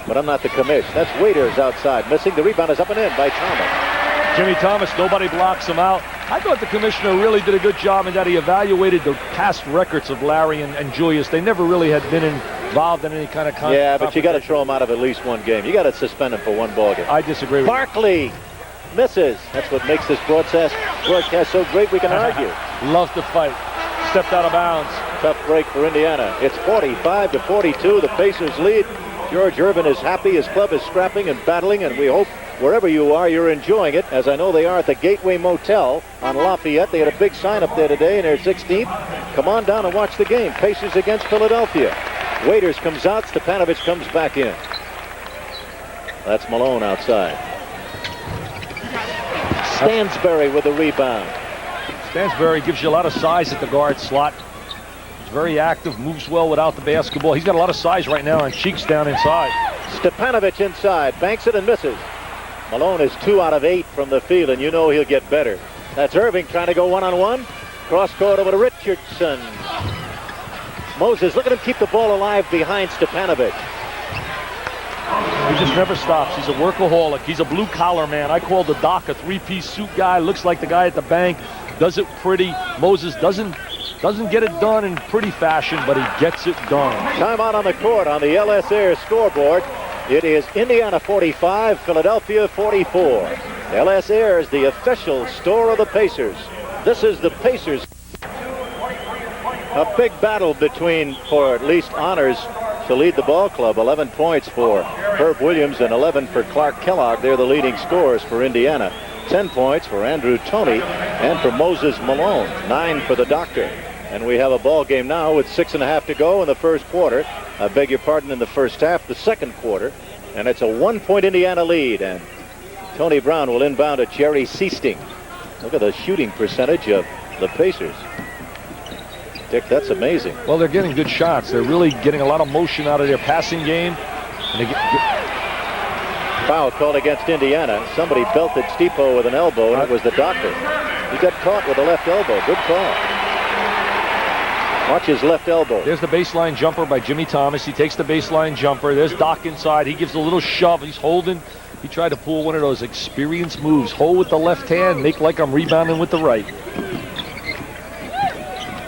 But I'm not the commish. That's Waiters outside. Missing. The rebound is up and in by Thomas. Jimmy Thomas, nobody blocks him out. I thought the commissioner really did a good job in that he evaluated the past records of Larry and Julius. They never really had been involved in any kind of conflict. Yeah, but you got to throw him out of at least 1 game. You got to suspend him for 1 ball game. I disagree with Barkley misses. That's what makes this broadcast so great we can argue. Loves to fight. Stepped out of bounds. Tough break for Indiana. It's 45-42. The Pacers lead. George Irvin is happy. His club is scrapping and battling, and we hope wherever you are, you're enjoying it, as I know they are at the Gateway Motel on Lafayette. They had a big sign up there today in their 16th. Come on down and watch the game. Pacers against Philadelphia. Waiters comes out. Stepanovic comes back in. That's Malone outside. Stansbury with the rebound. Stansbury gives you a lot of size at the guard slot. He's very active, moves well without the basketball. He's got a lot of size right now, and Cheeks down inside. Stepanovic inside, banks it and misses. Malone is 2 out of 8 from the field, and you know he'll get better. That's Irving trying to go one-on-one. Cross court over to Richardson. Moses, look at him keep the ball alive behind Stepanovic. He just never stops. He's a workaholic. He's a blue-collar man. I call the Doc a 3-piece suit guy. Looks like the guy at the bank. Does it pretty. Moses doesn't get it done in pretty fashion, but he gets it done. Timeout on the court on the LS Air scoreboard. It is Indiana 45, Philadelphia 44. LS Air is the official store of the Pacers. This is the Pacers. A big battle between, for at least honors, to lead the ball club. 11 points for Herb Williams and 11 for Clark Kellogg. They're the leading scorers for Indiana. 10 points for Andrew Toney and for Moses Malone. 9 for the Doctor. And we have a ball game now with 6.5 to go in the first quarter. I beg your pardon, in the first half, the second quarter. And it's a 1-point Indiana lead. And Tony Brown will inbound to Jerry Sichting. Look at the shooting percentage of the Pacers. Dick, that's amazing. Well, they're getting good shots. They're really getting a lot of motion out of their passing game. And they Foul called against Indiana. Somebody belted Stipo with an elbow, and it was the doctor. He got caught with the left elbow. Good call. Watch his left elbow. There's the baseline jumper by Jimmy Thomas. He takes the baseline jumper. There's Doc inside. He gives a little shove. He's holding. He tried to pull one of those experienced moves. Hold with the left hand. Make like I'm rebounding with the right.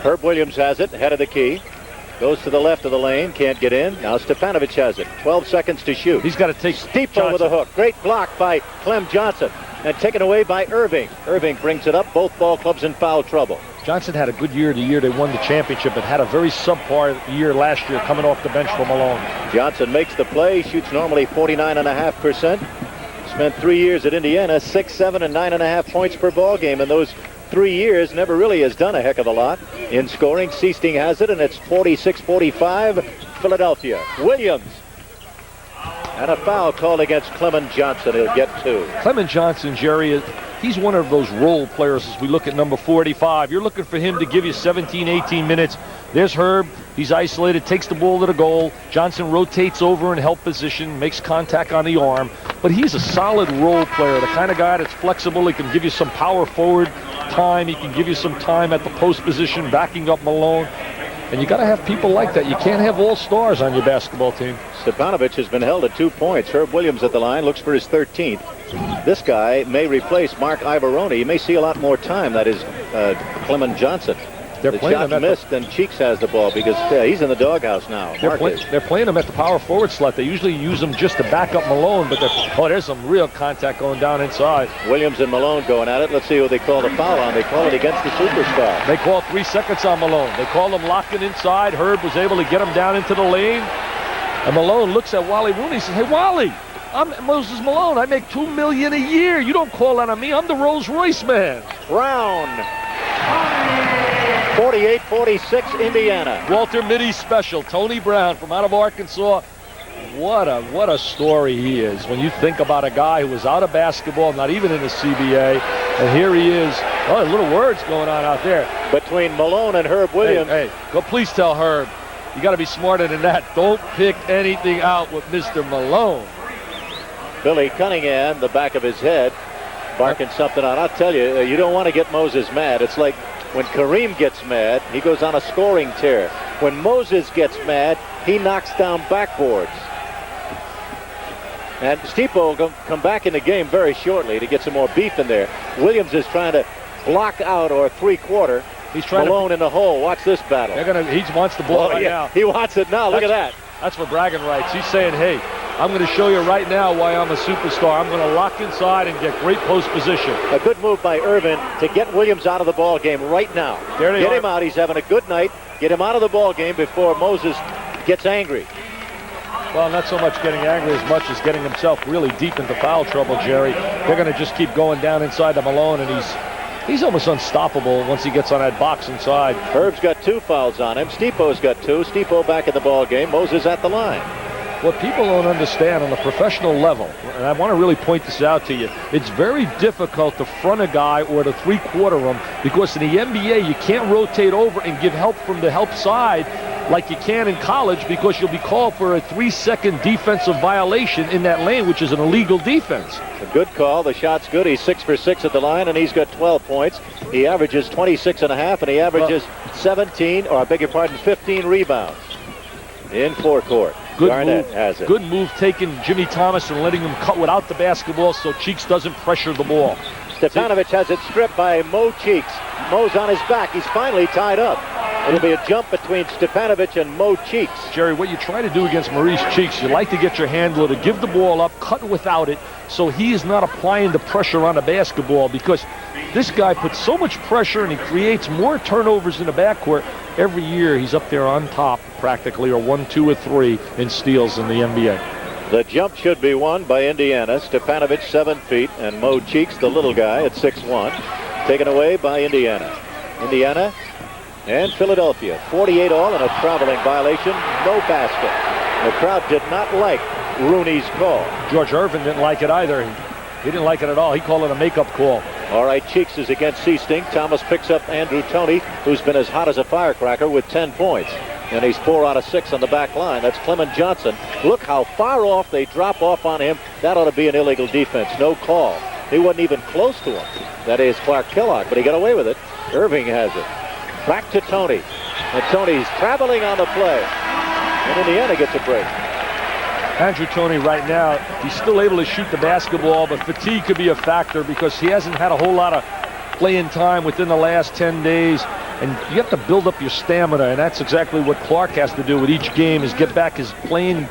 Herb Williams has it. Head of the key. Goes to the left of the lane. Can't get in. Now Stefanovic has it. 12 seconds to shoot. He's got to take Stipo with a hook. Great block by Clem Johnson. And taken away by Irving. Irving brings it up. Both ball clubs in foul trouble. Johnson had a good year the year they won the championship, but had a very subpar year last year coming off the bench for Malone. Johnson makes the play. Shoots normally 49.5%. Spent 3 years at Indiana. 6, 7, and 9.5 points per ball game. And those 3 years never really has done a heck of a lot in scoring. Sichting has it, and it's 46-45 Philadelphia. Williams. And a foul called against Clement Johnson. He'll get 2. Clement Johnson, Jerry, he's one of those role players as we look at number 45. You're looking for him to give you 17, 18 minutes. There's Herb. He's isolated, takes the ball to the goal. Johnson rotates over in help position, makes contact on the arm. But he's a solid role player, the kind of guy that's flexible. He can give you some power forward time. He can give you some time at the post position, backing up Malone. And you got to have people like that. You can't have all stars on your basketball team. Stefanovic has been held at 2 points. Herb Williams at the line, looks for his 13th. This guy may replace Mark Ivaroni. He may see a lot more time. That is Clement Johnson. The shot missed, and Cheeks has the ball because he's in the doghouse now. They're playing him at the power forward slot. They usually use him just to back up Malone, but there's some real contact going down inside. Williams and Malone going at it. Let's see who they call the foul on. They call it against the superstar. They call 3 seconds on Malone. They call him locking inside. Herb was able to get him down into the lane. And Malone looks at Wally Rooney and says, "Hey, Wally, I'm Moses Malone. I make $2 million a year. You don't call that on me. I'm the Rolls Royce man." Brown. 48-46 Indiana. Walter Mitty special. Tony Brown from out of Arkansas. What a story he is. When you think about a guy who was out of basketball, not even in the CBA, and here he is. Oh, little words going on out there. Between Malone and Herb Williams. Hey, go please tell Herb. You got to be smarter than that. Don't pick anything out with Mr. Malone. Billy Cunningham, the back of his head, barking something on. I'll tell you, you don't want to get Moses mad. It's like when Kareem gets mad, he goes on a scoring tear. When Moses gets mad, he knocks down backboards. And Stipo will come back in the game very shortly to get some more beef in there. Williams is trying to block out or three-quarter. He's trying Malone in the hole. Watch this battle. He wants the ball now. He wants it now. Look at that. That's for bragging rights. He's saying, hey, I'm going to show you right now why I'm a superstar. I'm going to lock inside and get great post position. A good move by Irvin to get Williams out of the ball game right now. Get him out. He's having a good night. Get him out of the ball game before Moses gets angry. Well, not so much getting angry as much as getting himself really deep into foul trouble, Jerry. They're going to just keep going down inside to Malone, and he's almost unstoppable once he gets on that box inside. Herb's got 2 fouls on him. Stipo's got 2. Stipo back in the ball game. Moses at the line. What people don't understand on the professional level, and I want to really point this out to you, it's very difficult to front a guy or to three-quarter him because in the NBA you can't rotate over and give help from the help side like you can in college because you'll be called for a 3-second defensive violation in that lane, which is an illegal defense. A good call. The shot's good. He's 6 for 6 at the line, and he's got 12 points. He averages 26.5, and he averages 15 rebounds in forecourt. Garnett has it. Good move taking Jimmy Thomas and letting him cut without the basketball so Cheeks doesn't pressure the ball. Stefanovic has it stripped by Mo Cheeks. Mo's on his back. He's finally tied up. It'll be a jump between Stefanovic and Mo Cheeks. Jerry, what you try to do against Maurice Cheeks, you like to get your handler to give the ball up, cut without it, so he is not applying the pressure on the basketball because this guy puts so much pressure and he creates more turnovers in the backcourt. Every year he's up there on top practically, or 1, 2, or 3 in steals in the NBA. The jump should be won by Indiana. Stefanovic 7 feet and Mo Cheeks, the little guy, at 6'1", taken away by Indiana. Indiana and Philadelphia, 48 all and a traveling violation, no basket. The crowd did not like Rooney's call. George Irvin didn't like it either. He didn't like it at all. He called it a makeup call. All right, Cheeks is against Seasting. Thomas picks up Andrew Toney, who's been as hot as a firecracker with 10 points. And he's 4 out of 6 on the back line. That's Clement Johnson. Look how far off they drop off on him. That ought to be an illegal defense. No call. He wasn't even close to him. That is Clark Kellogg, but he got away with it. Irving has it. Back to Toney. And Toney's traveling on the play. And Indiana gets a break. Andrew Toney right now, he's still able to shoot the basketball, but fatigue could be a factor because he hasn't had a whole lot of playing time within the last 10 days. And you have to build up your stamina, and that's exactly what Clark has to do with each game, is get back his playing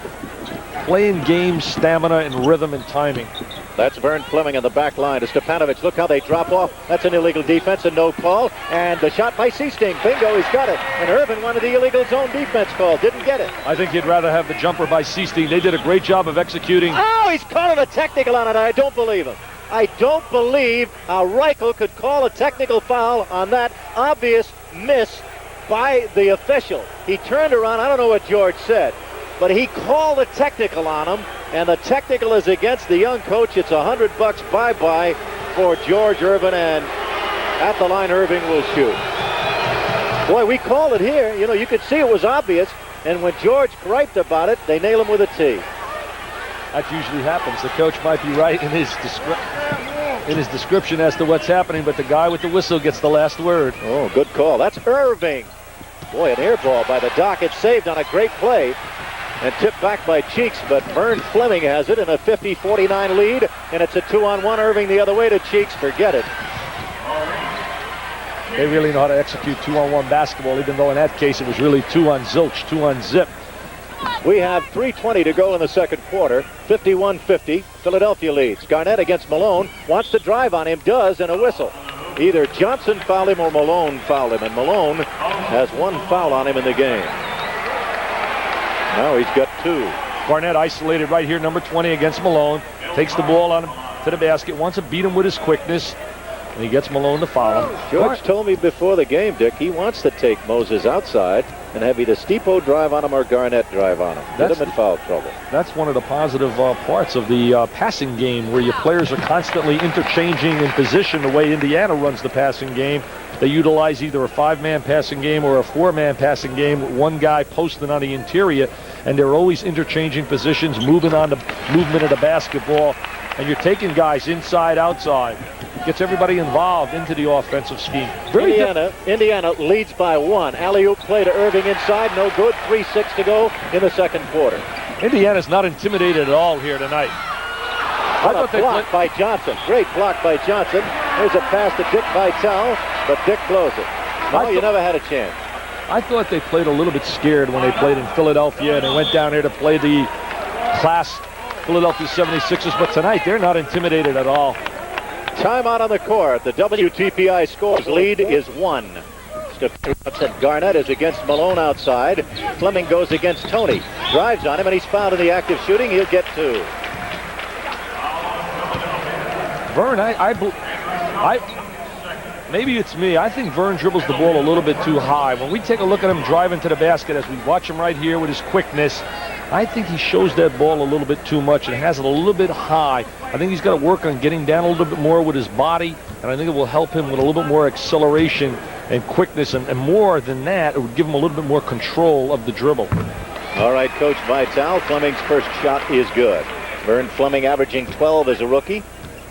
game stamina and rhythm and timing. That's Vern Fleming on the back line to Stepanovic. Look how they drop off. That's an illegal defense and no call. And the shot by Seasting. Bingo, he's got it. And Irvin wanted the illegal zone defense call. Didn't get it. I think he'd rather have the jumper by Seasting. They did a great job of executing. Oh, he's calling a technical on it. I don't believe him. I don't believe how Reichel could call a technical foul on that obvious miss by the official. He turned around. I don't know what George said, but he called a technical on him, and the technical is against the young coach. It's $100 bye-bye for George Irvin, and at the line, Irving will shoot. Boy, we called it here. You know, you could see it was obvious, and when George griped about it, they nail him with a T. That usually happens. The coach might be right in his description as to what's happening, but the guy with the whistle gets the last word. Oh, good call. That's Irving. Boy, an air ball by the Doc. It's saved on a great play and tipped back by Cheeks, but Vern Fleming has it in a 50-49 lead, and it's a 2-on-1. Irving the other way to Cheeks. Forget it. They really know how to execute 2-on-1 basketball, even though in that case it was really 2-on-zilch, 2-on-zip. We have 3:20 to go in the second quarter. 51-50. Philadelphia leads. Garnett against Malone. Wants to drive on him. Does, and a whistle. Either Johnson fouled him or Malone fouled him. And Malone has 1 foul on him in the game. Now he's got 2. Garnett isolated right here, number 20 against Malone. Takes the ball on him to the basket. Wants to beat him with his quickness. And he gets Malone to foul him. George told me before the game, Dick, he wants to take Moses outside and have either Stipo drive on him or Garnett drive on him. Get him in foul trouble. That's one of the positive parts of the passing game, where your players are constantly interchanging in position the way Indiana runs the passing game. They utilize either a 5-man passing game or a 4-man passing game with one guy posting on the interior, and they're always interchanging positions, moving on the movement of the basketball, and you're taking guys inside, outside. Gets everybody involved into the offensive scheme. Indiana leads by 1. Alley-oop play to Irving inside. No good. 3:06 to go in the second quarter. Indiana's not intimidated at all here tonight. What a block by Johnson. Great block by Johnson. There's a pass to Dick Vitale, but Dick blows it. No, you never had a chance. I thought they played a little bit scared when they played in Philadelphia, and they went down there to play the class Philadelphia 76ers, but tonight they're not intimidated at all. Timeout on the court. The WTPI scores lead is 1. Garnett is against Malone outside. Fleming goes against Toney. Drives on him, and he's fouled in the act of shooting. He'll get 2. Vern, maybe it's me. I think Vern dribbles the ball a little bit too high. When we take a look at him driving to the basket, as we watch him right here with his quickness, I think he shows that ball a little bit too much and has it a little bit high. I think he's got to work on getting down a little bit more with his body, and I think it will help him with a little bit more acceleration and quickness, and more than that, it would give him a little bit more control of the dribble. All right, Coach Vitale, Fleming's first shot is good. Vern Fleming averaging 12 as a rookie.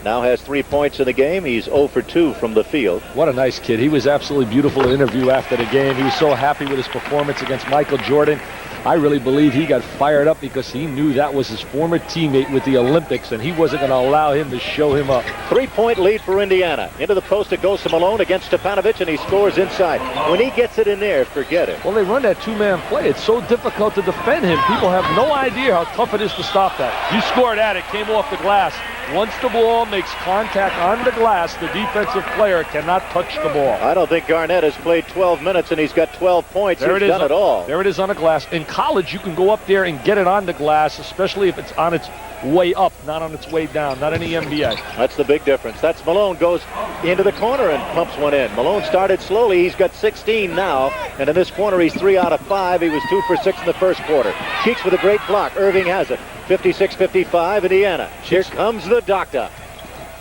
Now has 3 points in the game. He's 0 for 2 from the field. What a nice kid. He was absolutely beautiful to interview after the game. He was so happy with his performance against Michael Jordan. I really believe he got fired up because he knew that was his former teammate with the Olympics, and he wasn't going to allow him to show him up. 3-point lead for Indiana. Into the post it goes to Malone against Stepanovic, and he scores inside. When he gets it in there, forget it. Well, they run that 2-man play. It's so difficult to defend him. People have no idea how tough it is to stop that. You scored at it, came off the glass. Once the ball makes contact on the glass, the defensive player cannot touch the ball. I don't think Garnett has played 12 minutes, and he's got 12 points. He's done it all. There it is on the glass. In college, you can go up there and get it on the glass, especially if it's on its way up, not on its way down, not in the NBA. That's the big difference. That's Malone goes into the corner and pumps one in. Malone started slowly. He's got 16 now, and in this corner, he's 3 out of 5. He was 2 for 6 in the first quarter. Cheeks with a great block. Irving has it. 56-55, Indiana. Here comes the doctor.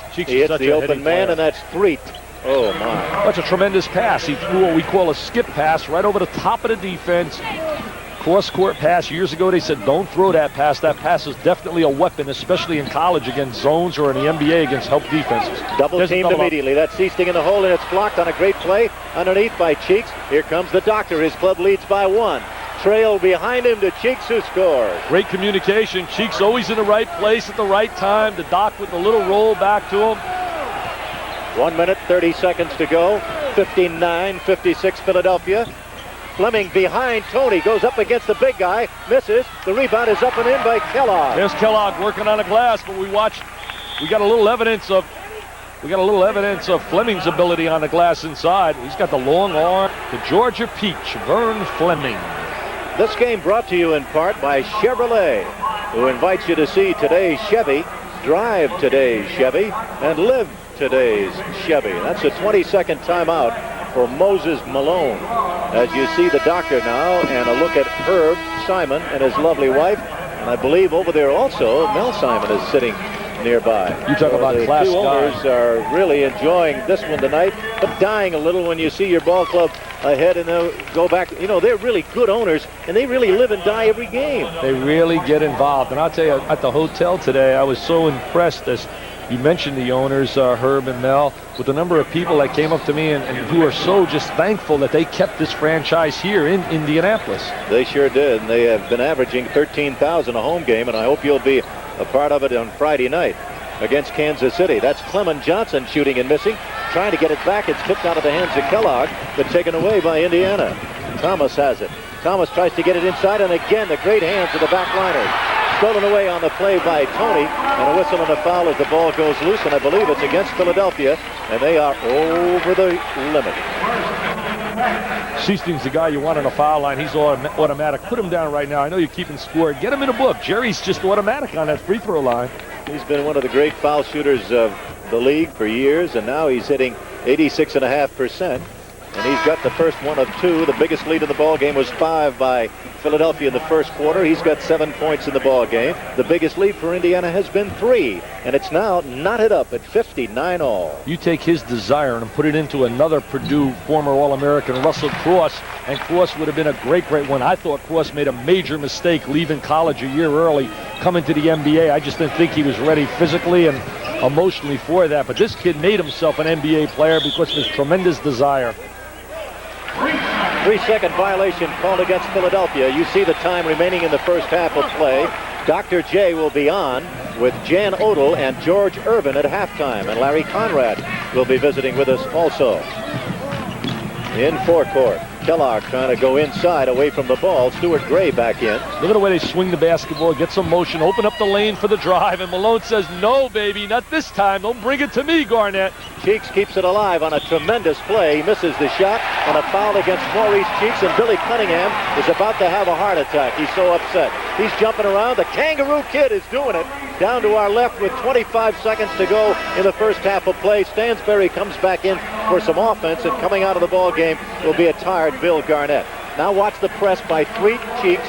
Cheeks He is hits such the a open hitting man, player. and that's 3. Oh, my. That's a tremendous pass. He threw what we call a skip pass right over the top of the defense. Cross-court pass. Years ago, they said, don't throw that pass. That pass is definitely a weapon, especially in college against zones or in the NBA against help defenses. Double There's a teamed double up. immediately. That's Seasting in the hole, and it's blocked on a great play underneath by Cheeks. Here comes the doctor. His club leads by 1. Trail behind him to Cheeks, who scores. Great communication. Cheeks always in the right place at the right time. The doc with the little roll back to him. 1 minute, 30 seconds to go. 59-56 Philadelphia. Fleming behind Tony, goes up against the big guy, misses. The rebound is up and in by Kellogg. There's Kellogg working on the glass, but we got a little evidence of Fleming's ability on the glass inside. He's got the long arm. The Georgia Peach, Vern Fleming. This game brought to you in part by Chevrolet, who invites you to see today's Chevy, drive today's Chevy, and live today's Chevy. That's a 20-second timeout for Moses Malone. As you see the doctor now, and a look at Herb Simon and his lovely wife. And I believe over there also, Mel Simon is sitting nearby. You talk about the class two owners guys. are really enjoying this one tonight, but dying a little when you see your ball club ahead and they'll go back. You know, they're really good owners, and they really live and die every game. They really get involved. And I'll tell you, at the hotel today, I was so impressed, as you mentioned the owners, Herb and Mel, with the number of people that came up to me and who are so just thankful that they kept this franchise here in Indianapolis. They sure did, and they have been averaging 13,000 a home game, and I hope you'll be a part of it on Friday night against Kansas City. That's Clement Johnson shooting and missing, trying to get it back. It's tipped out of the hands of Kellogg, but taken away by Indiana. Thomas has it. Thomas tries to get it inside, and again, the great hands of the backliners. Stolen away on the play by Tony, and a whistle and a foul as the ball goes loose, and I believe it's against Philadelphia, and they are over the limit. Seasting's the guy you want on a foul line. He's automatic. Put him down right now. I know you're keeping score. Get him in a book. Jerry's just automatic on that free throw line. He's been one of the great foul shooters of the league for years, and now he's hitting 86.5%. And he's got the first one of 2. The biggest lead in the ball game was 5 by Philadelphia in the first quarter. He's got 7 points in the ball game. The biggest lead for Indiana has been 3, and it's now knotted up at 59 all. You take his desire and put it into another Purdue former All-American, Russell Cross, and Cross would have been a great one. I thought Cross made a major mistake leaving college a year early, coming to the NBA. I just didn't think he was ready physically and emotionally for that. But this kid made himself an NBA player because of his tremendous desire. 3-second violation called against Philadelphia. You see the time remaining in the first half of play. Dr. J will be on with Jan Odell and George Irvin at halftime. And Larry Conrad will be visiting with us also. In forecourt, Kellogg trying to go inside away from the ball. Stuart Gray back in. Look at the way they swing the basketball, get some motion, open up the lane for the drive, and Malone says, no, baby, not this time. Don't bring it to me, Garnett. Cheeks keeps it alive on a tremendous play. He misses the shot, and a foul against Maurice Cheeks, and Billy Cunningham is about to have a heart attack. He's so upset. He's jumping around. The Kangaroo Kid is doing it. Down to our left with 25 seconds to go in the first half of play. Stansberry comes back in for some offense, and coming out of the ball game will be a tired Bill Garnett. Now watch the press by 3 Cheeks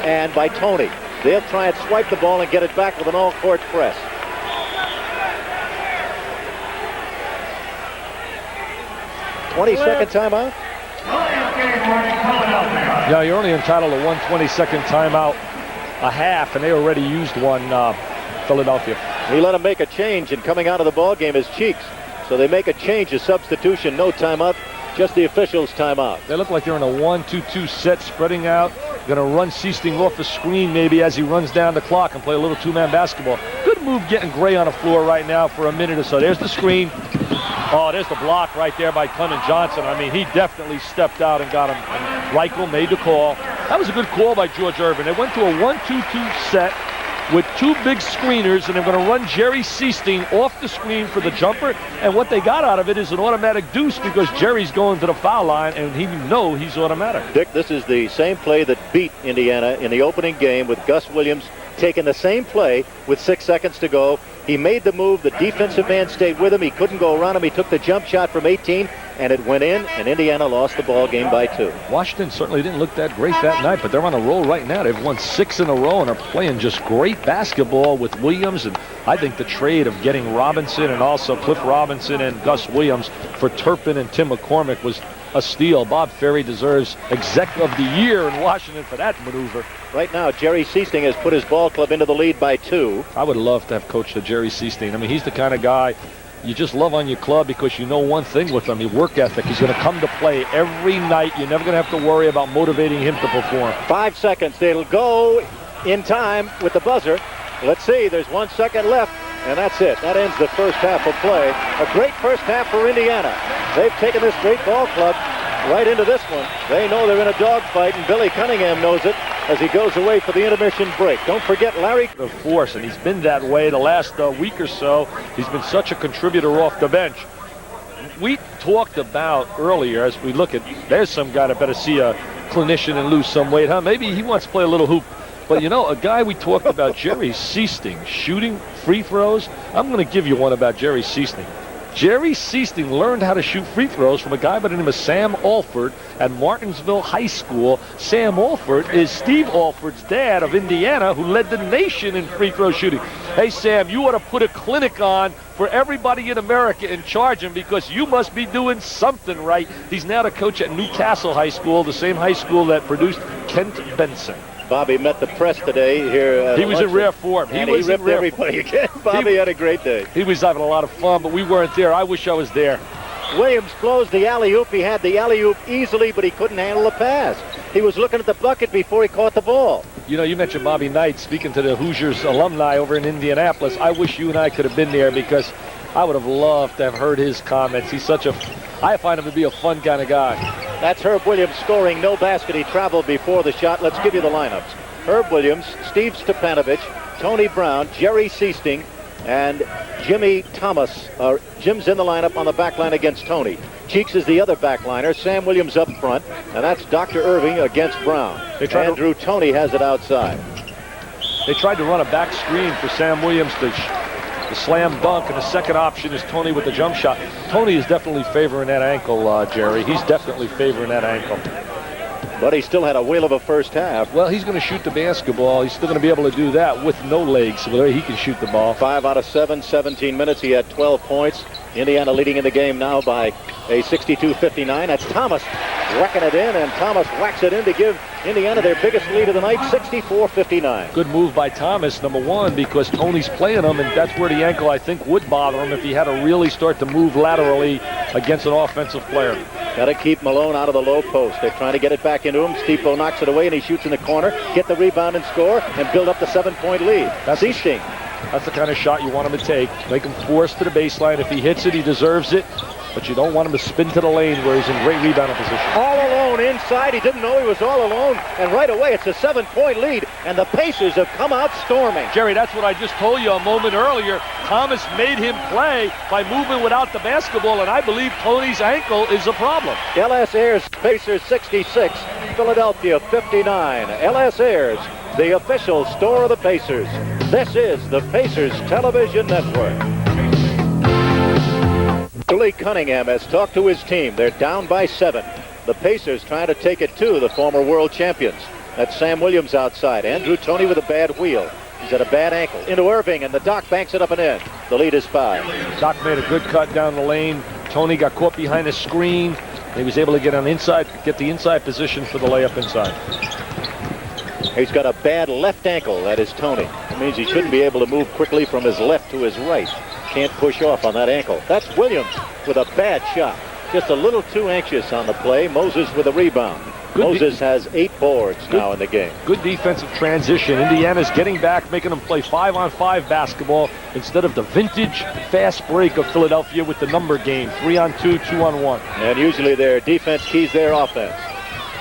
and by Tony. They'll try and swipe the ball and get it back with an all-court press. Second timeout. Yeah, you're only entitled to 1 20-second timeout a half, and they already used one, Philadelphia. He let him make a change, and coming out of the ball game is Cheeks. So they make a change, a substitution, no timeout, just the officials' timeout. They look like they're in a 1-2-2 set, spreading out. Going to run Seasting off the screen maybe as he runs down the clock and play a little two-man basketball. Good move getting Gray on the floor right now for a minute or so. There's the screen. Oh, there's the block right there by Clement Johnson. I mean, he definitely stepped out and got him. And Reichel made the call. That was a good call by George Irvin. They went to a 1-2-2 set with 2 big screeners, and they're going to run Jerry Seasting off the screen for the jumper. And what they got out of it is an automatic deuce because Jerry's going to the foul line, and he know he's automatic. Dick, this is the same play that beat Indiana in the opening game with Gus Williams taking the same play with 6 seconds to go. He made the move. The defensive man stayed with him. He couldn't go around him. He took the jump shot from 18. and it went in, and Indiana lost the ball game by 2. Washington certainly didn't look that great that night, but they're on a roll right now. They've won 6 in a row and are playing just great basketball with Williams. And I think the trade of getting Robinson and also Cliff Robinson and Gus Williams for Turpin and Tim McCormick was a steal. Bob Ferry deserves Exec of the Year in Washington for that maneuver. Right now, Jerry Sichting has put his ball club into the lead by 2. I would love to have coached Jerry Sichting. I mean, he's the kind of guy you just love on your club because you know one thing with him, his work ethic. He's going to come to play every night. You're never going to have to worry about motivating him to perform. 5 seconds. They'll go in time with the buzzer. Let's see. There's 1 second left, and that's it. That ends the first half of play. A great first half for Indiana. They've taken this great ball club right into this one. They know they're in a dogfight, and Billy Cunningham knows it as he goes away for the intermission break. Don't forget Larry. The force, and he's been that way the last week or so. He's been such a contributor off the bench. We talked about earlier as we look at, there's some guy that better see a clinician and lose some weight, huh? Maybe he wants to play a little hoop. But you know, a guy we talked about, Jerry Sichting, shooting free throws. I'm going to give you one about Jerry Sichting. Jerry Sichting learned how to shoot free throws from a guy by the name of Sam Alford at Martinsville High School. Sam Alford is Steve Alford's dad of Indiana, who led the nation in free throw shooting. Hey, Sam, you ought to put a clinic on for everybody in America and charge him because you must be doing something right. He's now the coach at Newcastle High School, the same high school that produced Kent Benson. Bobby met the press today here. He was in rare form. He ripped everybody again. Bobby had a great day. He was having a lot of fun, but we weren't there. I wish I was there. Williams blows the alley-oop. He had the alley-oop easily, but he couldn't handle the pass. He was looking at the bucket before he caught the ball. You know, you mentioned Bobby Knight speaking to the Hoosiers alumni over in Indianapolis. I wish you and I could have been there because I would have loved to have heard his comments. He's such a, I find him to be a fun kind of guy. That's Herb Williams scoring no basket. He traveled before the shot. Let's give you the lineups. Herb Williams, Steve Stepanovich, Tony Brown, Jerry Sichting, and Jimmy Thomas. Jim's in the lineup on the back line against Tony. Cheeks is the other backliner. Sam Williams up front, and that's Dr. Irving against Brown. Andrew Toney has it outside. They tried to run a back screen for Sam Williams to the slam dunk, and the second option is Tony with the jump shot. Tony is definitely favoring that ankle, Jerry. He's definitely favoring that ankle. But he still had a whale of a first half. Well, he's going to shoot the basketball. He's still going to be able to do that with no legs. So he can shoot the ball. 5 out of 7, 17 minutes. He had 12 points. Indiana leading in the game now by a 62-59. That's Thomas whacking it in, and Thomas whacks it in to give Indiana their biggest lead of the night, 64-59. Good move by Thomas, number one, because Tony's playing him, and that's where the ankle, I think, would bother him if he had to really start to move laterally against an offensive player. Got to keep Malone out of the low post. They're trying to get it back into him. Stipo knocks it away, and he shoots in the corner. Get the rebound and score, and build up the 7-point lead. That's Sichting. That's the kind of shot you want him to take. Make him force to the baseline. If he hits it, he deserves it. But you don't want him to spin to the lane where he's in great rebounding position. All alone inside. He didn't know he was all alone. And right away, it's a 7-point lead. And the Pacers have come out storming. Jerry, that's what I just told you a moment earlier. Thomas made him play by moving without the basketball, and I believe Tony's ankle is a problem. LS Ayers, Pacers 66, Philadelphia 59. LS Ayers, the official store of the Pacers. This is the Pacers Television Network. Billy Cunningham has talked to his team. They're down by 7. The Pacers trying to take it to the former world champions. That's Sam Williams outside. Andrew Toney with a bad wheel. He's at a bad ankle. Into Irving, and the Doc banks it up and in. The lead is 5. Doc made a good cut down the lane. Toney got caught behind the screen. He was able to get the inside position for the layup inside. He's got a bad left ankle. That is Toney. That means he shouldn't be able to move quickly from his left to his right. Can't push off on that ankle. That's Williams with a bad shot. Just a little too anxious on the play. Moses with a rebound. Moses has 8 boards now in the game. Good defensive transition. Indiana's getting back, making them play 5-on-5 basketball instead of the vintage fast break of Philadelphia with the number game, 3-on-2, 2-on-1. And usually their defense keys their offense.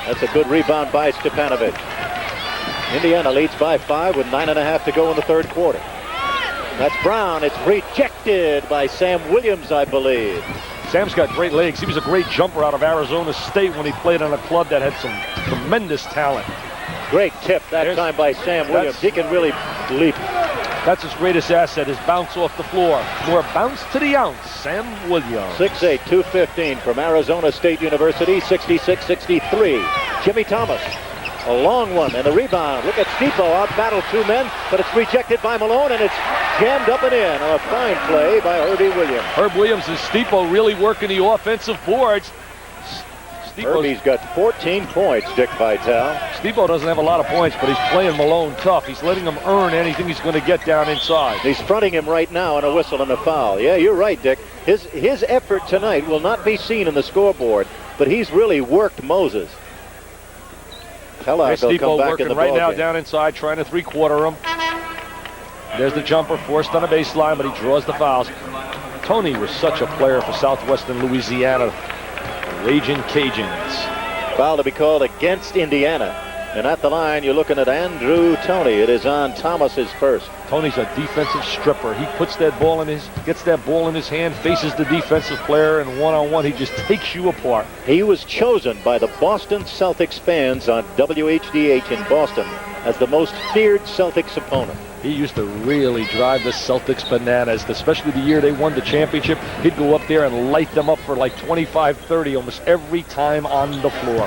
That's a good rebound by Stepanovich. Indiana leads by 5 with 9.5 to go in the third quarter. That's Brown. It's rejected by Sam Williams, I believe. Sam's got great legs. He was a great jumper out of Arizona State when he played on a club that had some tremendous talent. Great tip that time by Sam Williams. He can really leap. That's his greatest asset, his bounce off the floor. More bounce to the ounce. Sam Williams. 6'8", 215 from Arizona State University, 66-63. Jimmy Thomas, a long one, and the rebound. Look at Stipo out-battle two men, but it's rejected by Malone, and it's jammed up and in on a fine play by Herbie Williams. Herb Williams and Stipo really working the offensive boards. Herbie's got 14 points, Dick Vitale. Stipo doesn't have a lot of points, but he's playing Malone tough. He's letting him earn anything he's going to get down inside. He's fronting him right now on a whistle and a foul. Yeah, you're right, Dick. His effort tonight will not be seen in the scoreboard, but he's really worked Moses. There's Stipo working right now game. down inside, trying to three-quarter him. There's the jumper forced on a baseline, but he draws the fouls. Tony was such a player for Southwestern Louisiana. Raging Cajuns. Foul to be called against Indiana. And at the line, you're looking at Andrew Toney. It is on Thomas's first. Tony's a defensive stripper. He puts that ball gets that ball in his hand, faces the defensive player, and one-on-one, he just takes you apart. He was chosen by the Boston Celtics fans on WHDH in Boston as the most feared Celtics opponent. He used to really drive the Celtics bananas, especially the year they won the championship. He'd go up there and light them up for like 25-30 almost every time on the floor.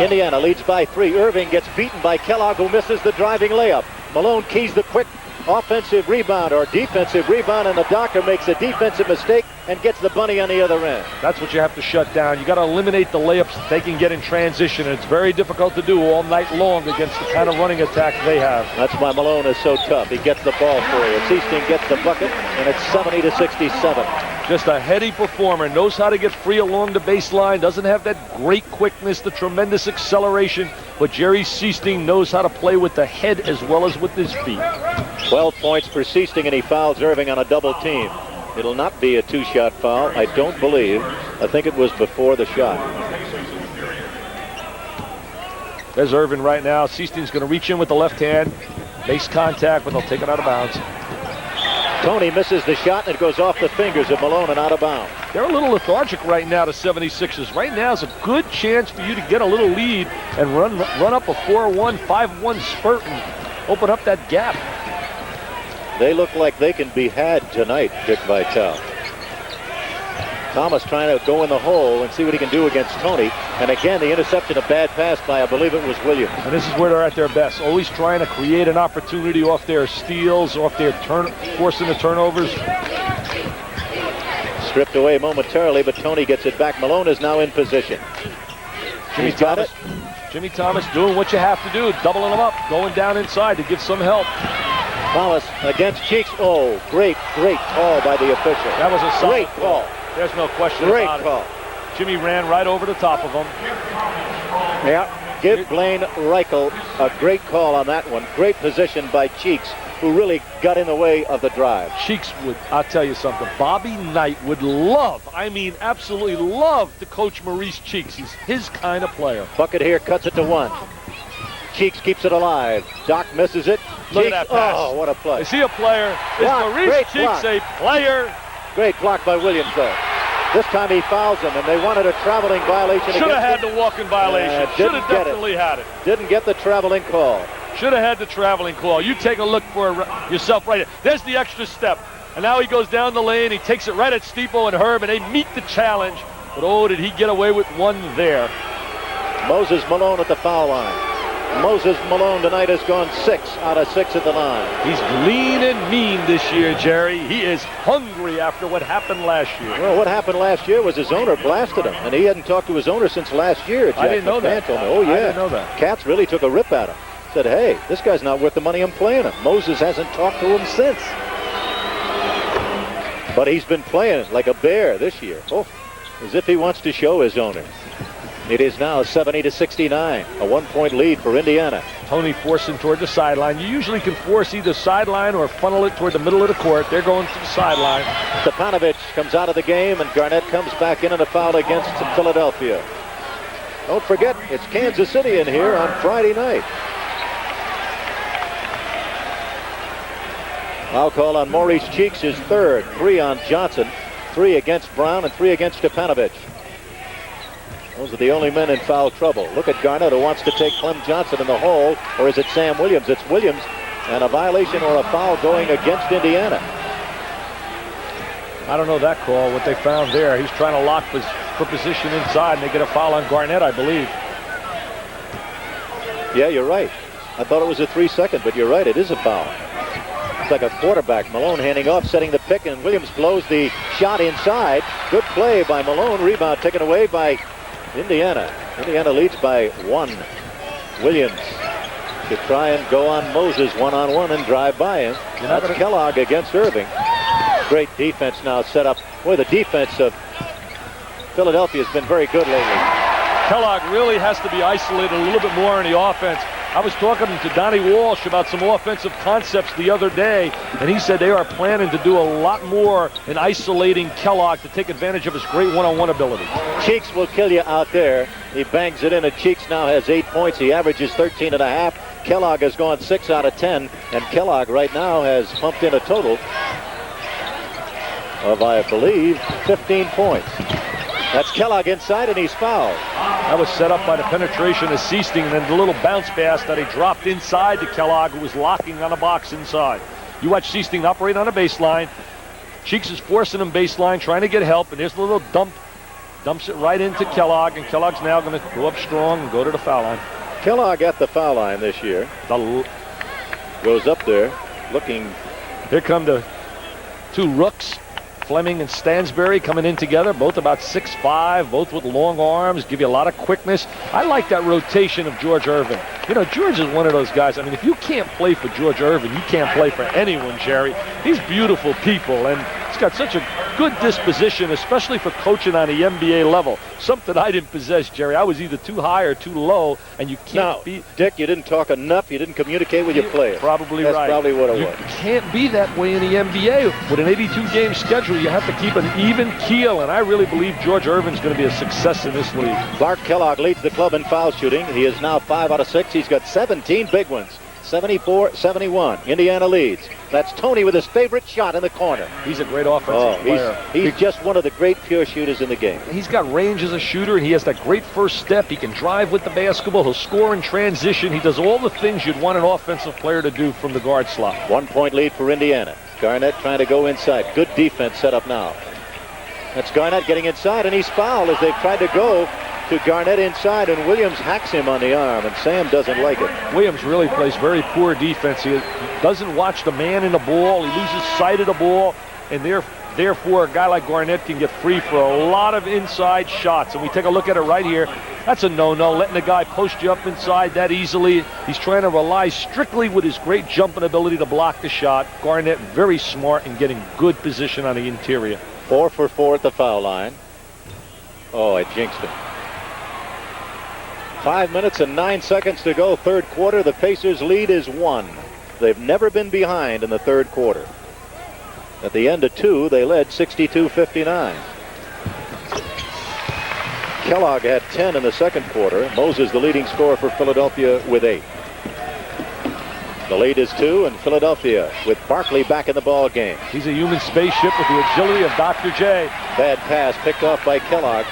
Indiana leads by 3. Irving gets beaten by Kellogg, who misses the driving layup. Malone keys the quick offensive rebound or defensive rebound, and the Doctor makes a defensive mistake and gets the bunny on the other end. That's what you have to shut down. You got to eliminate the layups they can get in transition, and it's very difficult to do all night long against the kind of running attack they have. That's why Malone is so tough. He gets the ball for you. Seasting gets the bucket, and it's 70-67. Just a heady performer, knows how to get free along the baseline, doesn't have that great quickness, the tremendous acceleration, but Jerry Seasting knows how to play with the head as well as with his feet. 12 points for Seasting, and he fouls Irving on a double team. It'll not be a two-shot foul, I don't believe. I think it was before the shot. There's Irving right now. Seasting's going to reach in with the left hand, makes contact, but they'll take it out of bounds. Tony misses the shot, and it goes off the fingers of Malone and out of bounds. They're a little lethargic right now, the 76ers. Right now is a good chance for you to get a little lead and run up a 4-1, 5-1 spurt and open up that gap. They look like they can be had tonight, Dick Vitale. Thomas trying to go in the hole and see what he can do against Tony. And again, the interception, a bad pass by, I believe it was Williams. And this is where they're at their best. Always trying to create an opportunity off their steals, off their forcing the turnovers. Stripped away momentarily, but Tony gets it back. Malone is now in position. Jimmy Thomas. Jimmy Thomas doing what you have to do, doubling him up, going down inside to give some help. Thomas against Cheeks. Oh, great call by the official. That was a solid great call. There's no question about it. Jimmy ran right over the top of him. Yeah, give Blaine Reichel a great call on that one. Great position by Cheeks, who really got in the way of the drive. Cheeks would, I'll tell you something, Bobby Knight would love, I mean absolutely love to coach Maurice Cheeks. He's his kind of player. Bucket here cuts it to 1. Cheeks keeps it alive. Doc misses it. Look Cheeks, at that pass. Oh, what a play. Is he a player? Is Maurice Cheeks a player? Great block by Williams, though. This time he fouls him, and they wanted a traveling violation. Should have had the walk-in violation. Should have definitely had it. Didn't get the traveling call. Should have had the traveling call. You take a look for yourself right there. There's the extra step. And now he goes down the lane. He takes it right at Stipo and Herb, and they meet the challenge. But oh, did he get away with one there. Moses Malone at the foul line. Moses Malone tonight has gone 6 out of 6 at the line. He's lean and mean this year, Jerry. He is hungry after what happened last year. Well, what happened last year was his owner blasted him, and he hadn't talked to his owner since last year. I didn't know that. Oh, yeah. I didn't know that. Katz really took a rip at him. Said, hey, this guy's not worth the money I'm playing him. Moses hasn't talked to him since. But he's been playing like a bear this year. Oh, as if he wants to show his owner. It is now 70-69, a 1-point lead for Indiana. Tony forcing toward the sideline. You usually can force either sideline or funnel it toward the middle of the court. They're going to the sideline. Stepanovic comes out of the game, and Garnett comes back in on a foul against Philadelphia. Don't forget, it's Kansas City in here on Friday night. Foul call on Maurice Cheeks, his third. 3 on Johnson, 3 against Brown, and 3 against Stepanovic. Those are the only men in foul trouble. Look at Garnett, who wants to take Clem Johnson in the hole, or is it Sam Williams? It's Williams and a violation or a foul going against Indiana. I don't know that call, what they found there. He's trying to lock for position inside, and they get a foul on Garnett, I believe. Yeah, you're right. I thought it was a 3-second, but you're right, it is a foul. It's like a quarterback. Malone handing off, setting the pick, and Williams blows the shot inside. Good play by Malone. Rebound taken away by Indiana. Indiana leads by 1. Williams to try and go on Moses one-on-one and drive by him. That's Kellogg against Irving. Great defense now set up. Boy, the defense of Philadelphia has been very good lately. Kellogg really has to be isolated a little bit more in the offense. I was talking to Donnie Walsh about some offensive concepts the other day, and he said they are planning to do a lot more in isolating Kellogg to take advantage of his great one-on-one ability. Cheeks will kill you out there. He bangs it in, and Cheeks now has 8 points. He averages 13.5. Kellogg has gone 6 out of 10, and Kellogg right now has pumped in a total of, I believe, 15 points. That's Kellogg inside, and he's fouled. That was set up by the penetration of Seasting, and then the little bounce pass that he dropped inside to Kellogg, who was locking on a box inside. You watch Seasting operate on a baseline. Cheeks is forcing him baseline, trying to get help, and there's a little dumps it right into Kellogg, and Kellogg's now going to go up strong and go to the foul line. Kellogg at the foul line this year. Goes up there, looking. Here come the two rooks. Fleming and Stansbury coming in together, both about 6'5", both with long arms, give you a lot of quickness. I like that rotation of George Irvin. You know, George is one of those guys. I mean, if you can't play for George Irvin, you can't play for anyone, Jerry. He's beautiful people, and he's got such a good disposition, especially for coaching on the NBA level. Something I didn't possess, Jerry. I was either too high or too low, and you can't be. Dick, you didn't talk enough. You didn't communicate with your players. Probably That's right. That's probably what it was. You can't be that way in the NBA. With an 82-game schedule, you have to keep an even keel, and I really believe George Irvin's going to be a success in this league. Clark Kellogg leads the club in foul shooting. He is now 5 out of 6. He's got 17 big ones. 74-71. Indiana leads. That's Tony with his favorite shot in the corner. He's a great offensive player. He's just one of the great pure shooters in the game. He's got range as a shooter, and he has that great first step. He can drive with the basketball. He'll score in transition. He does all the things you'd want an offensive player to do from the guard slot. 1 point lead for Indiana. Garnett trying to go inside. Good defense set up now. That's Garnett getting inside, and he's fouled as they've tried to go to Garnett inside, and Williams hacks him on the arm, and Sam doesn't like it. Williams really plays very poor defense. He doesn't watch the man in the ball. He loses sight of the ball, and therefore a guy like Garnett can get free for a lot of inside shots. And we take a look at it right here. That's a no-no, letting the guy post you up inside that easily. He's trying to rely strictly with his great jumping ability to block the shot. Garnett very smart in getting good position on the interior. 4 for 4 at the foul line. Oh, I jinxed him. 5 minutes and 9 seconds to go, third quarter. The Pacers' lead is 1. They've never been behind in the third quarter. At the end of 2, they led 62-59. Kellogg had 10 in the second quarter. Moses, the leading scorer for Philadelphia, with 8. The lead is 2, and Philadelphia with Barkley back in the ball game. He's a human spaceship with the agility of Dr. J. Bad pass picked off by Kellogg.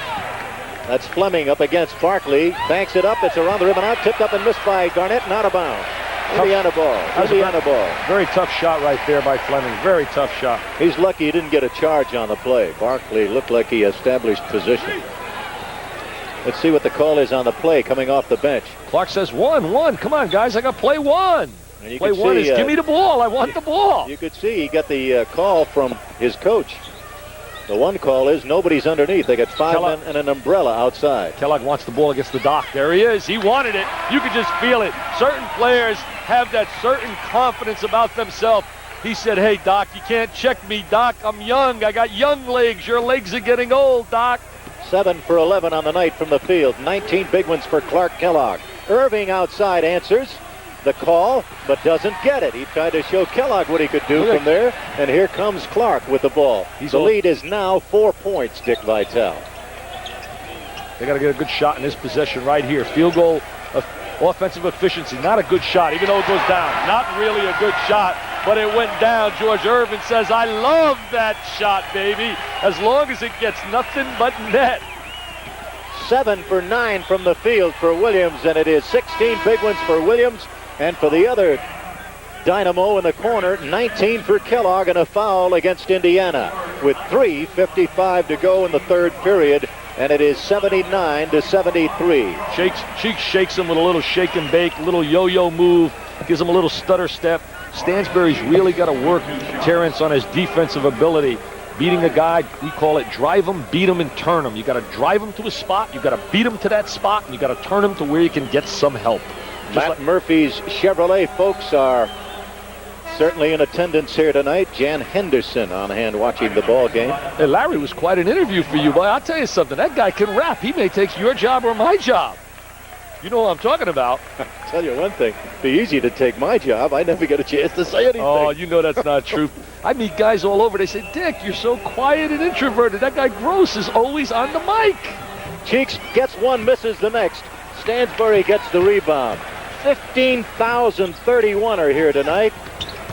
That's Fleming up against Barkley. Banks it up. It's around the rim and out. Tipped up and missed by Garnett and out of bounds. Indiana ball. Indiana ball. Very tough shot right there by Fleming. Very tough shot. He's lucky he didn't get a charge on the play. Barkley looked like he established position. Let's see what the call is on the play coming off the bench. Clark says 1. Come on, guys. I got play 1. Play 1 is give me the ball. I want the ball. You could see he got the call from his coach. The one call is nobody's underneath. They got 5 men and an umbrella outside. Kellogg wants the ball against the Doc. There he is. He wanted it. You could just feel it. Certain players have that certain confidence about themselves. He said, hey, Doc, you can't check me, Doc. I'm young. I got young legs. Your legs are getting old, Doc. 7 for 11 on the night from the field. 19 big ones for Clark Kellogg. Irving outside answers the call, but doesn't get it. He tried to show Kellogg what he could do from there, and here comes Clark with the ball. The lead is now 4 points, Dick Vitale. They got to get a good shot in this possession right here. Field goal, offensive efficiency. Not a good shot, even though it goes down. Not really a good shot, but it went down. George Irvin says, I love that shot, baby, as long as it gets nothing but net. 7 for 9 from the field for Williams, and it is 16 big ones for Williams. And for the other Dynamo in the corner. 19 for Kellogg and a foul against Indiana with 3:55 to go in the third period. And it is 79-73. Cheeks shakes him with a little shake and bake, a little yo-yo move, gives him a little stutter step. Stansbury's really got to work Terrence on his defensive ability. Beating a guy, we call it drive him, beat him, and turn him. You got to drive him to a spot, you got to beat him to that spot, and you got to turn him to where you can get some help. Matt Murphy's Chevrolet folks are certainly in attendance here tonight. Jan Henderson on hand watching the ball game. Hey, Larry, was quite an interview for you, boy. I'll tell you something. That guy can rap. He may take your job or my job. You know what I'm talking about. I'll tell you one thing. It'd be easy to take my job. I never get a chance to say anything. Oh, you know that's not true. I meet guys all over. They say, Dick, you're so quiet and introverted. That guy Gross is always on the mic. Cheeks gets one, misses the next. Stansbury gets the rebound. 15,031 are here tonight,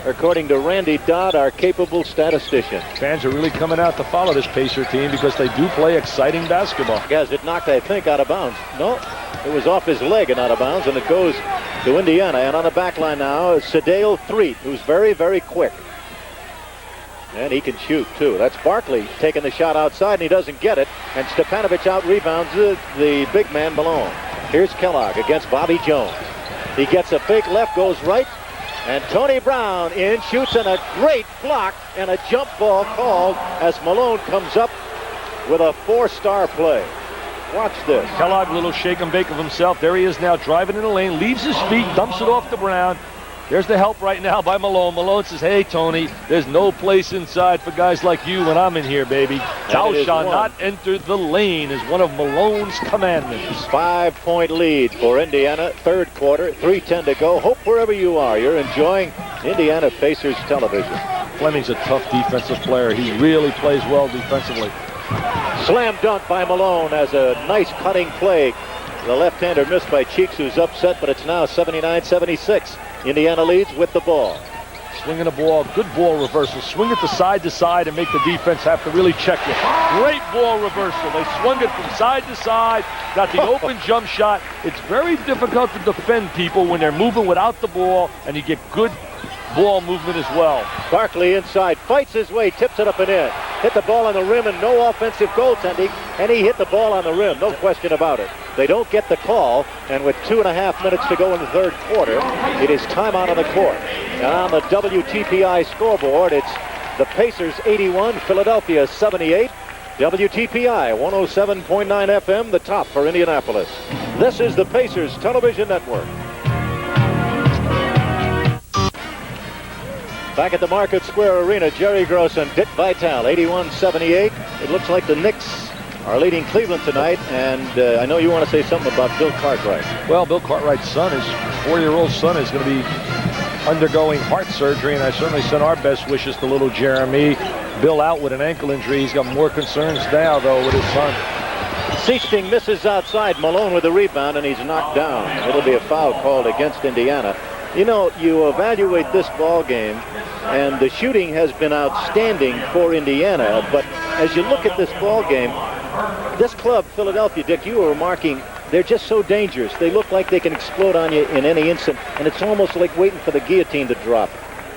according to Randy Dodd, our capable statistician. Fans are really coming out to follow this Pacer team because they do play exciting basketball. Guys, it knocked, I think, out of bounds. No, it was off his leg and out of bounds, and it goes to Indiana. And on the back line now is Sedale Threet, who's very, very quick. And he can shoot, too. That's Barkley taking the shot outside, and he doesn't get it. And Stepanovic out-rebounds the big man Malone. Here's Kellogg against Bobby Jones. He gets a fake left, goes right. And Tony Brown in, shoots, and a great block and a jump ball called as Malone comes up with a 4-star play. Watch this. Kellogg, little shake and bake of himself. There he is now driving in the lane, leaves his feet, dumps it off to Brown. There's the help right now by Malone. Malone says, hey, Tony, there's no place inside for guys like you when I'm in here, baby. Thou shalt not enter the lane is one of Malone's commandments. 5-point lead for Indiana, third quarter, 3:10 to go. Hope wherever you are, you're enjoying Indiana Pacers television. Fleming's a tough defensive player. He really plays well defensively. Slam dunk by Malone as a nice cutting play. The left-hander missed by Cheeks, who's upset, but it's now 79-76. Indiana leads with the ball. Swinging the ball, good ball reversal. Swing it to side and make the defense have to really check you. Great ball reversal. They swung it from side to side, got the open jump shot. It's very difficult to defend people when they're moving without the ball, and you get good ball movement as well. Barkley inside, fights his way, tips it up and in. Hit the ball on the rim and no offensive goaltending, and he hit the ball on the rim, no question about it. They don't get the call, and with 2.5 minutes to go in the third quarter, it is timeout on the court. And on the WTPI scoreboard, it's the Pacers 81, Philadelphia 78. WTPI 107.9 FM, the top for Indianapolis. This is the Pacers Television Network. Back at the Market Square Arena, Jerry Gross and Dick Vitale, 81-78. It looks like the Knicks are leading Cleveland tonight, and I know you want to say something about Bill Cartwright. Well, Bill Cartwright's son, his 4-year-old son, is going to be undergoing heart surgery, and I certainly send our best wishes to little Jeremy. Bill out with an ankle injury. He's got more concerns now, though, with his son. Seasting misses outside. Malone with the rebound, and he's knocked down. It'll be a foul called against Indiana. You know, you evaluate this ball game, and the shooting has been outstanding for Indiana, but as you look at this ball game, this club, Philadelphia, Dick, you were remarking, they're just so dangerous. They look like they can explode on you in any instant, and it's almost like waiting for the guillotine to drop.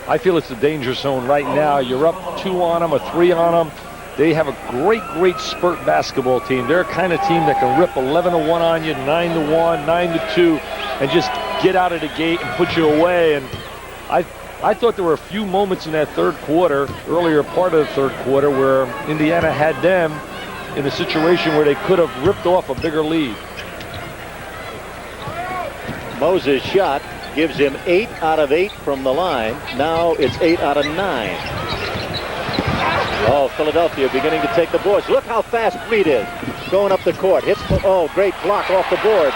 I feel it's the danger zone right now. You're up 2 on them or 3 on them. They have a great spurt basketball team. They're a kind of team that can rip 11-1 on you, 9-1, 9-2, and just get out of the gate and put you away. And I thought there were a few moments in that third quarter, earlier part of the third quarter, where Indiana had them in a situation where they could have ripped off a bigger lead. Moses' shot gives him 8 out of 8 from the line. Now it's 8 out of 9. Oh, Philadelphia beginning to take the boards. Look how fast Reed is going up the court. Hits, great block off the board.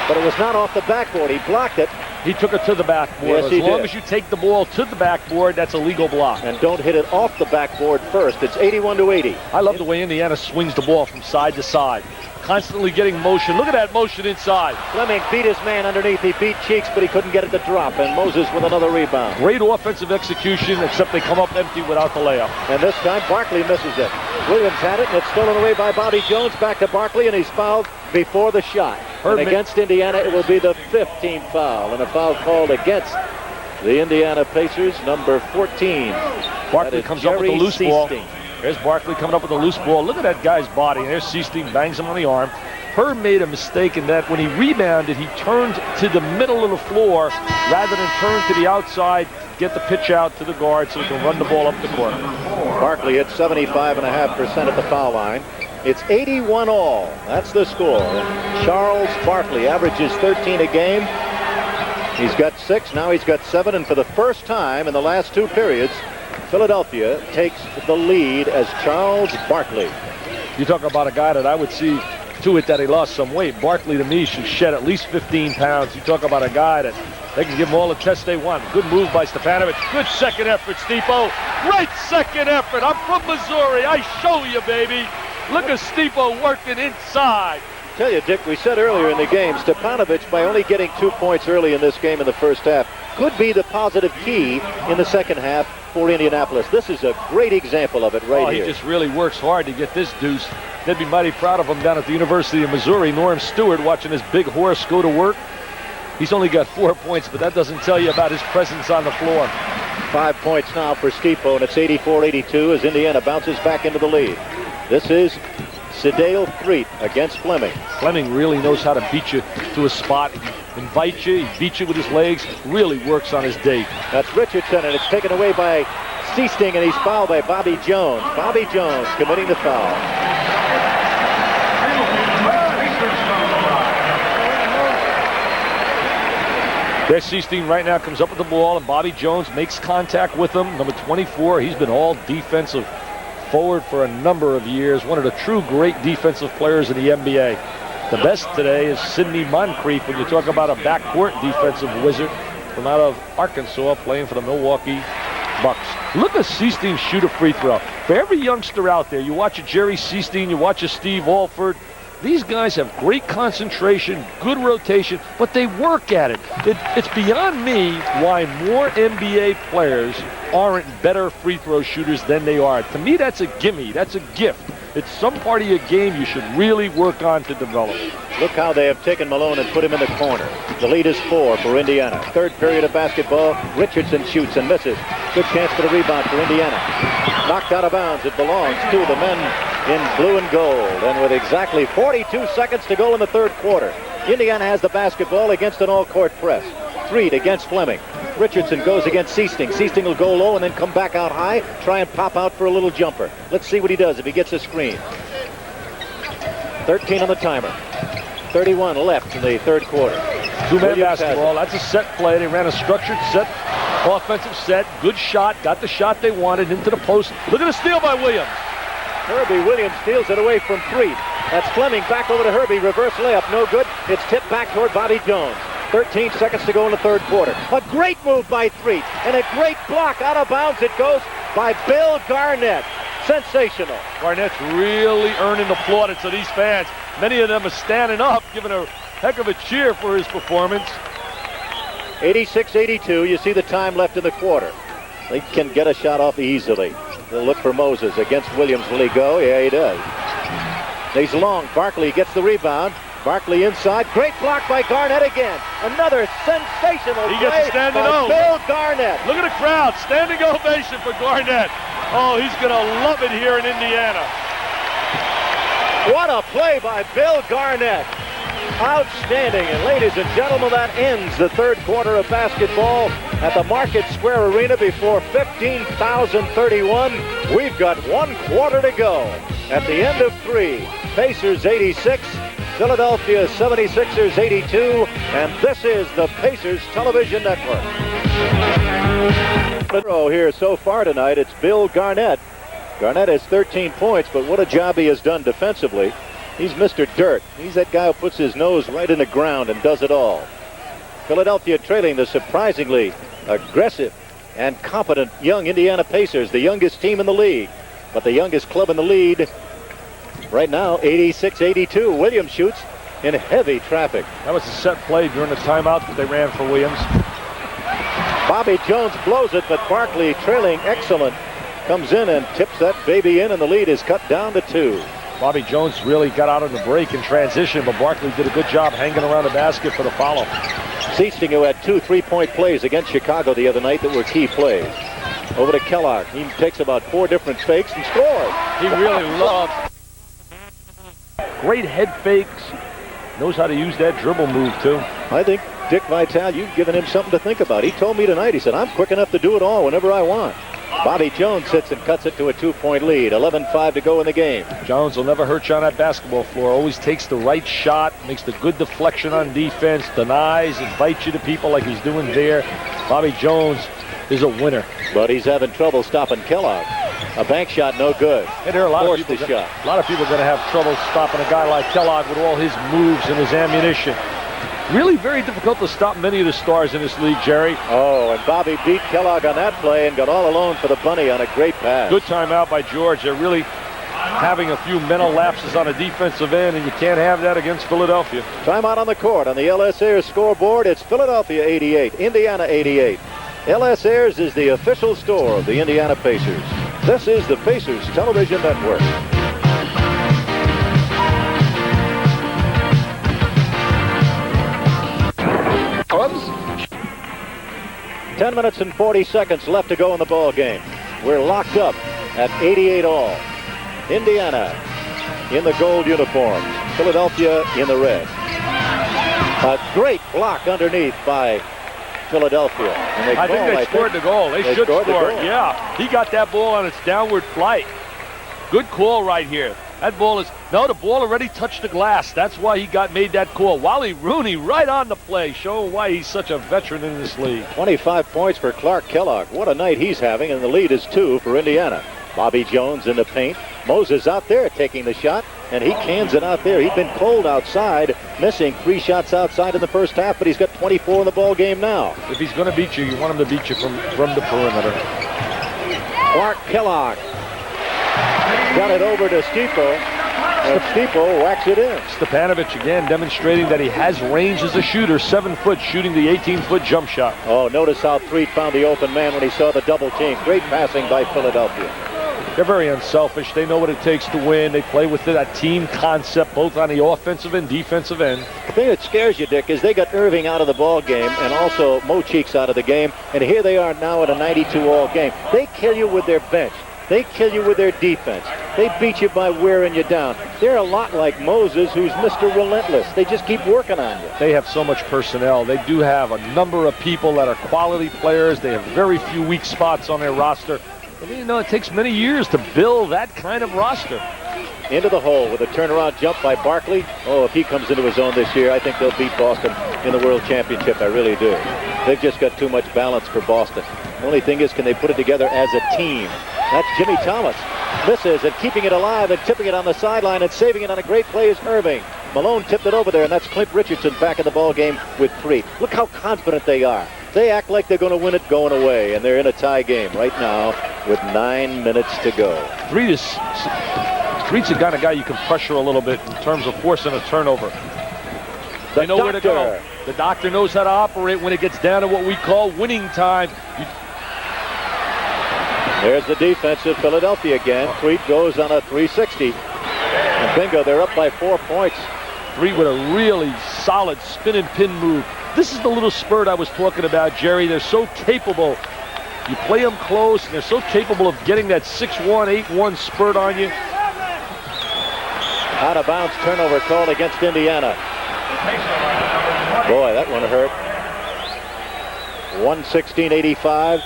But it was not off the backboard. He blocked it. He took it to the backboard. Yes, he did. As long as you take the ball to the backboard, that's a legal block. And don't hit it off the backboard first. It's 81-80. I love the way Indiana swings the ball from side to side. Constantly getting motion. Look at that motion inside. Fleming beat his man underneath. He beat Cheeks, but he couldn't get it to drop. And Moses with another rebound. Great offensive execution, except they come up empty without the layup. And this time, Barkley misses it. Williams had it, and it's stolen away by Bobby Jones. Back to Barkley, and he's fouled before the shot. And against Indiana, it will be the 15th foul. And a foul called against the Indiana Pacers, number 14. Barkley comes up with the Jerry loose ball. Sichting. There's Barkley coming up with the loose ball. Look at that guy's body. There's Sichting, bangs him on the arm. Herb made a mistake in that when he rebounded, he turned to the middle of the floor rather than turn to the outside, get the pitch out to the guard so he can run the ball up the court. Barkley hit 75.5% at the foul line. It's 81 all. That's the score. Charles Barkley averages 13 a game. He's got 6. Now he's got 7. And for the first time in the last 2 periods, Philadelphia takes the lead as Charles Barkley. You talk about a guy that I would see to it that he lost some weight. Barkley, to me, should shed at least 15 pounds. You talk about a guy that they can give him all the tests they want. Good move by Stepanovic. Good second effort, Stipo. Great second effort. I'm from Missouri. I show you, baby. Look at Stipo working inside. Tell you, Dick, we said earlier in the game, Stepanovic, by only getting 2 points early in this game in the first half, could be the positive key in the second half for Indianapolis. This is a great example of it right here. He just really works hard to get this deuce. They'd be mighty proud of him down at the University of Missouri. Norm Stewart watching his big horse go to work. He's only got 4 points, but that doesn't tell you about his presence on the floor. 5 points now for Stipo, and it's 84-82 as Indiana bounces back into the lead. This is Sedale Threet against Fleming. Fleming really knows how to beat you to a spot. He invites you, he beats you with his legs, really works on his day. That's Richardson, and it's taken away by Sichting, and he's fouled by Bobby Jones. Bobby Jones committing the foul. There's Sichting right now, comes up with the ball, and Bobby Jones makes contact with him. Number 24, he's been all defensive forward for a number of years. One of the true great defensive players in the NBA. The best today is Sidney Moncrief when you talk about a backcourt defensive wizard from out of Arkansas playing for the Milwaukee Bucks. Look at Sichting shoot a free throw. For every youngster out there, you watch a Jerry Sichting, you watch a Steve Alford. These guys have great concentration, good rotation, but they work at it. It's beyond me why more NBA players aren't better free throw shooters than they are. To me, that's a gimme. That's a gift. It's some part of your game you should really work on to develop. Look how they have taken Malone and put him in the corner. The lead is 4 for Indiana. Third period of basketball. Richardson shoots and misses. Good chance for the rebound for Indiana. Knocked out of bounds. It belongs to the men in blue and gold. And with exactly 42 seconds to go in the third quarter, Indiana has the basketball against an all-court press. Threet against Fleming. Richardson goes against Sichting. Sichting will go low and then come back out high, try and pop out for a little jumper. Let's see what he does if he gets a screen. 13 on the timer. 31 left in the third quarter. Two-man basketball. That's a set play. They ran a structured set, offensive set. Good shot. Got the shot they wanted into the post. Look at the steal by Williams. Herbie Williams steals it away from Threet. That's Fleming back over to Herbie. Reverse layup. No good. It's tipped back toward Bobby Jones. 13 seconds to go in the third quarter. A great move by Threet and a great block out of bounds. It goes by Bill Garnett. Sensational. Garnett's really earning the plaudits of these fans. Many of them are standing up, giving a heck of a cheer for his performance. 86-82. You see the time left in the quarter. They can get a shot off easily. They'll look for Moses against Williams. Will he go? Yeah, he does. He's long. Barkley gets the rebound. Barkley inside. Great block by Garnett again. Another sensational He play gets a standing by O. Bill Garnett. Look at the crowd. Standing ovation for Garnett. Oh, he's going to love it here in Indiana. What a play by Bill Garnett. Outstanding. And ladies and gentlemen, that ends the third quarter of basketball at the Market Square Arena before 15,031. We've got 1 quarter to go. At the end of 3, Pacers 86, Philadelphia 76ers 82, and this is the Pacers Television Network. Here so far tonight, it's Bill Garnett. Garnett has 13 points, but what a job he has done defensively. He's Mr. Dirt. He's that guy who puts his nose right in the ground and does it all. Philadelphia trailing the surprisingly aggressive and competent young Indiana Pacers, the youngest team in the league, but the youngest club in the lead right now, 86-82. Williams shoots in heavy traffic. That was a set play during the timeout that they ran for Williams. Bobby Jones blows it, but Barkley, trailing excellent, comes in and tips that baby in, and the lead is cut down to 2. Bobby Jones really got out on the break in transition, but Barkley did a good job hanging around the basket for the follow. Seasting, who had 2 3-point plays against Chicago the other night that were key plays. Over to Kellogg. He takes about 4 different fakes and scores. He really loves great head fakes. Knows how to use that dribble move, too. I think Dick Vitale, you've given him something to think about. He told me tonight, he said, I'm quick enough to do it all whenever I want. Bobby Jones sits and cuts it to a 2-point lead. 11-5 to go in the game. Jones will never hurt you on that basketball floor. Always takes the right shot, makes the good deflection on defense, denies, invites you to people like he's doing there. Bobby Jones is a winner. But he's having trouble stopping Kellogg. A bank shot, no good. And there are a lot of Forced people. the shot. A lot of people are going to have trouble stopping a guy like Kellogg with all his moves and his ammunition. Really very difficult to stop many of the stars in this league, Jerry. Oh, and Bobby beat Kellogg on that play and got all alone for the bunny on a great pass. Good timeout by George. They're really having a few mental lapses on a defensive end, and you can't have that against Philadelphia. Timeout on the court. On the LS Ayers scoreboard, it's Philadelphia 88, Indiana 88. LS Ayers is the official store of the Indiana Pacers. This is the Pacers Television Network. Cubs? 10 minutes and 40 seconds left to go in the ball game. We're locked up at 88 all. Indiana in the gold uniforms. Philadelphia in the red. A great block underneath by Philadelphia. And I think they scored the goal. They should scored score. the goal. Yeah, he got that ball on its downward flight. Good call right here. That ball is, no, the ball already touched the glass. That's why he made that call. Wally Rooney right on the play, showing why he's such a veteran in this league. 25 points for Clark Kellogg. What a night he's having, and the lead is 2 for Indiana. Bobby Jones in the paint. Moses out there taking the shot, and he cans it out there. He's been cold outside, missing 3 shots outside in the first half, but he's got 24 in the ball game now. If he's going to beat you, you want him to beat you from the perimeter. Clark Kellogg got it over to Stipo, and Stipo whacks it in. Stepanovic again demonstrating that he has range as a shooter. 7 foot, shooting the 18-foot jump shot. Oh, notice how Threet found the open man when he saw the double team. Great passing by Philadelphia. They're very unselfish. They know what it takes to win. They play with a team concept both on the offensive and defensive end. The thing that scares you, Dick, is they got Irving out of the ball game and also Mo Cheeks out of the game, and here they are now at a 92-all game. They kill you with their bench. They kill you with their defense. They beat you by wearing you down. They're a lot like Moses, who's Mr. Relentless. They just keep working on you. They have so much personnel. They do have a number of people that are quality players. They have very few weak spots on their roster. And you know, it takes many years to build that kind of roster. Into the hole with a turnaround jump by Barkley. Oh, if he comes into his own this year, I think they'll beat Boston in the World Championship. I really do. They've just got too much balance for Boston. The only thing is, can they put it together as a team? That's Jimmy Thomas. Misses, and keeping it alive and tipping it on the sideline and saving it on a great play is Irving. Malone tipped it over there, and that's Clint Richardson back in the ball game with 3. Look how confident they are. They act like they're going to win it going away, and they're in a tie game right now with 9 minutes to go. Threet's the kind of guy you can pressure a little bit in terms of forcing a turnover. They know where to go. The doctor knows how to operate when it gets down to what we call winning time. There's the defense of Philadelphia again. Threet goes on a 360. And bingo, they're up by 4 points. Threet with a really solid spin and pin move. This is the little spurt I was talking about, Jerry. They're so capable. You play them close, and they're so capable of getting that 6-1, 8-1 spurt on you. Out of bounds turnover called against Indiana. Boy, that one hurt. 116-85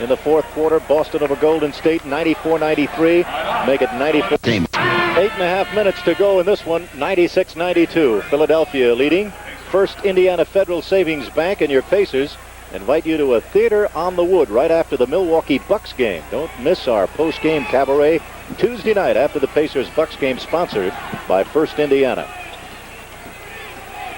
in the fourth quarter. Boston over Golden State, 94-93. Make it 94. 8.5 minutes to go in this one, 96-92. Philadelphia leading. First Indiana Federal Savings Bank and your Pacers invite you to a theater on the wood right after the Milwaukee Bucks game. Don't miss our post-game cabaret Tuesday night after the Pacers-Bucks game, sponsored by First Indiana.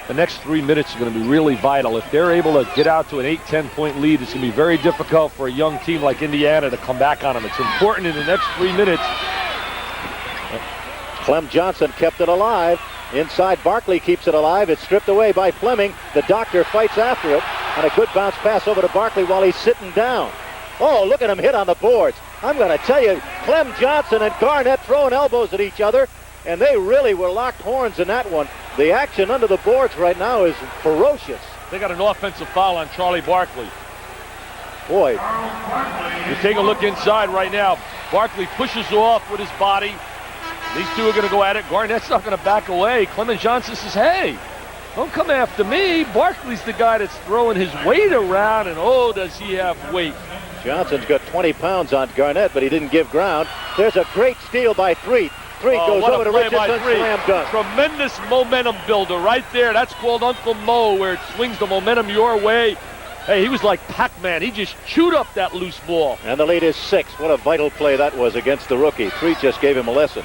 The next 3 minutes are going to be really vital. If they're able to get out to an 8-10 point lead, it's going to be very difficult for a young team like Indiana to come back on them. It's important in the next 3 minutes. Clem Johnson kept it alive. Inside, Barkley keeps it alive. It's stripped away by Fleming. The doctor fights after it. And a good bounce pass over to Barkley while he's sitting down. Oh, look at him hit on the boards. I'm going to tell you, Clem Johnson and Garnett throwing elbows at each other. And they really were locked horns in that one. The action under the boards right now is ferocious. They got an offensive foul on Charlie Barkley. Boy, You take a look inside right now. Barkley pushes off with his body. These two are going to go at it. Garnett's not going to back away. Clement Johnson says, hey, don't come after me. Barkley's the guy that's throwing his weight around, and oh, does he have weight. Johnson's got 20 pounds on Garnett, but he didn't give ground. There's a great steal by Threet. Threet goes over to Richardson, slam dunk. Tremendous momentum builder right there. That's called Uncle Mo, where it swings the momentum your way. Hey, he was like Pac-Man. He just chewed up that loose ball. And the lead is 6. What a vital play that was against the rookie. Threet just gave him a lesson.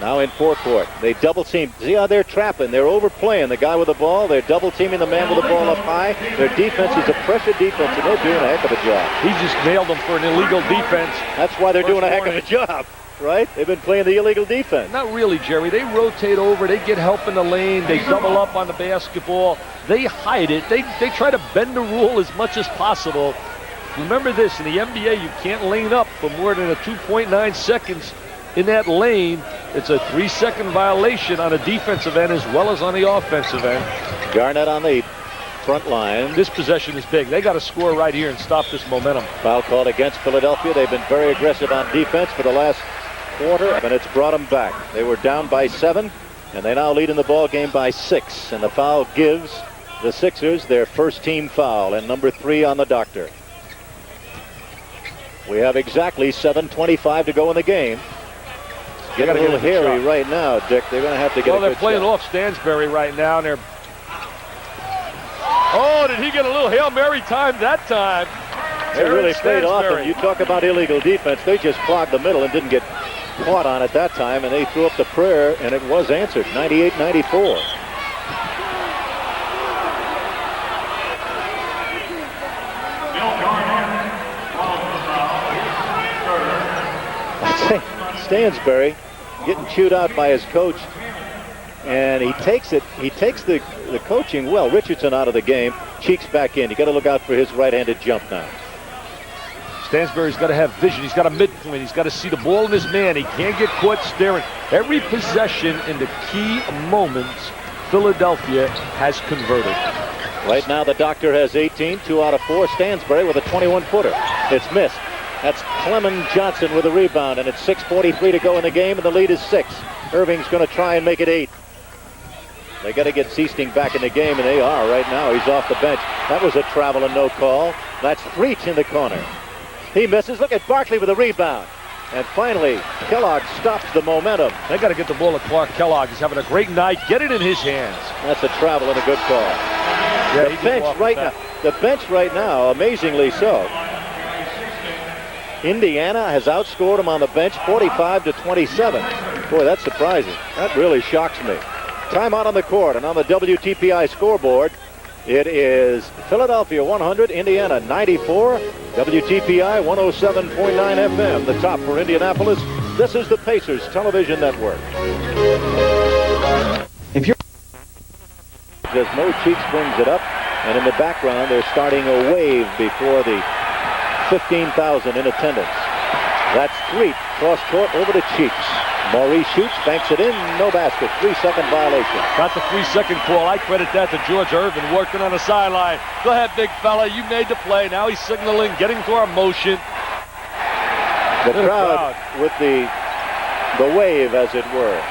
Now in forecourt, they double team. See how they're trapping. They're overplaying the guy with the ball. They're double teaming the man with the ball up high. Their defense is a pressure defense, and they're doing a heck of a job. He just nailed them for an illegal defense. That's why they're doing a heck of a job, right? They've been playing the illegal defense. Not really, Jerry. They rotate over. They get help in the lane. They double up on the basketball. They hide it. They try to bend the rule as much as possible. Remember this, in the NBA, you can't lane up for more than a 2.9 seconds in that lane. It's a 3-second violation on the defensive end as well as on the offensive end. Garnett on the front line. This possession is big. They got to score right here and stop this momentum. Foul called against Philadelphia. They've been very aggressive on defense for the last quarter, and it's brought them back. They were down by 7, and they now lead in the ball game by 6. And the foul gives the Sixers their first team foul, and number 3 on the doctor. We have exactly 7:25 to go in the game. Get a little hairy right now, Dick. They're going to have to get a good shot. Well, they're playing off Stansbury right now, and they're... Oh, did he get a little Hail Mary time that time? They really played off him. You talk about illegal defense. They just clogged the middle and didn't get caught on it that time, and they threw up the prayer, and it was answered, 98-94. Stansbury getting chewed out by his coach, and he takes the coaching well. Richardson out of the game, Cheeks back in. You got to look out for his right-handed jump now. Stansbury's got to have vision. He's got a midpoint. He's got to see the ball in his man. He can't get caught staring. Every possession in the key moments, Philadelphia has converted. Right now the doctor has 18, 2 out of 4. Stansbury with a 21-footer. It's missed. That's Clement Johnson with a rebound, and it's 6:43 to go in the game, and the lead is 6. Irving's going to try and make it 8. They got to get Seasting back in the game, and they are right now. He's off the bench. That was a travel and no call. That's Threet in the corner. He misses. Look at Barkley with a rebound. And finally, Kellogg stops the momentum. They got to get the ball to Clark Kellogg. He's having a great night. Get it in his hands. That's a travel and a good call. Yeah, the bench right now, amazingly so. Indiana has outscored them on the bench 45-27. Boy, that's surprising. That really shocks me. Timeout on the court, and on the WTPI scoreboard, it is Philadelphia 100, Indiana 94, WTPI 107.9 FM, the top for Indianapolis. This is the Pacers Television Network. As Mo Cheeks brings it up, and in the background, they're starting a wave before the 15,000 in attendance. That's Threet, cross court over to Cheeks. Maurice shoots, banks it in, no basket. 3-second violation. Got the 3-second call. I credit that to George Irvin working on the sideline. Go ahead, big fella. You made the play. Now he's signaling, getting to our motion. The crowd with the wave, as it were.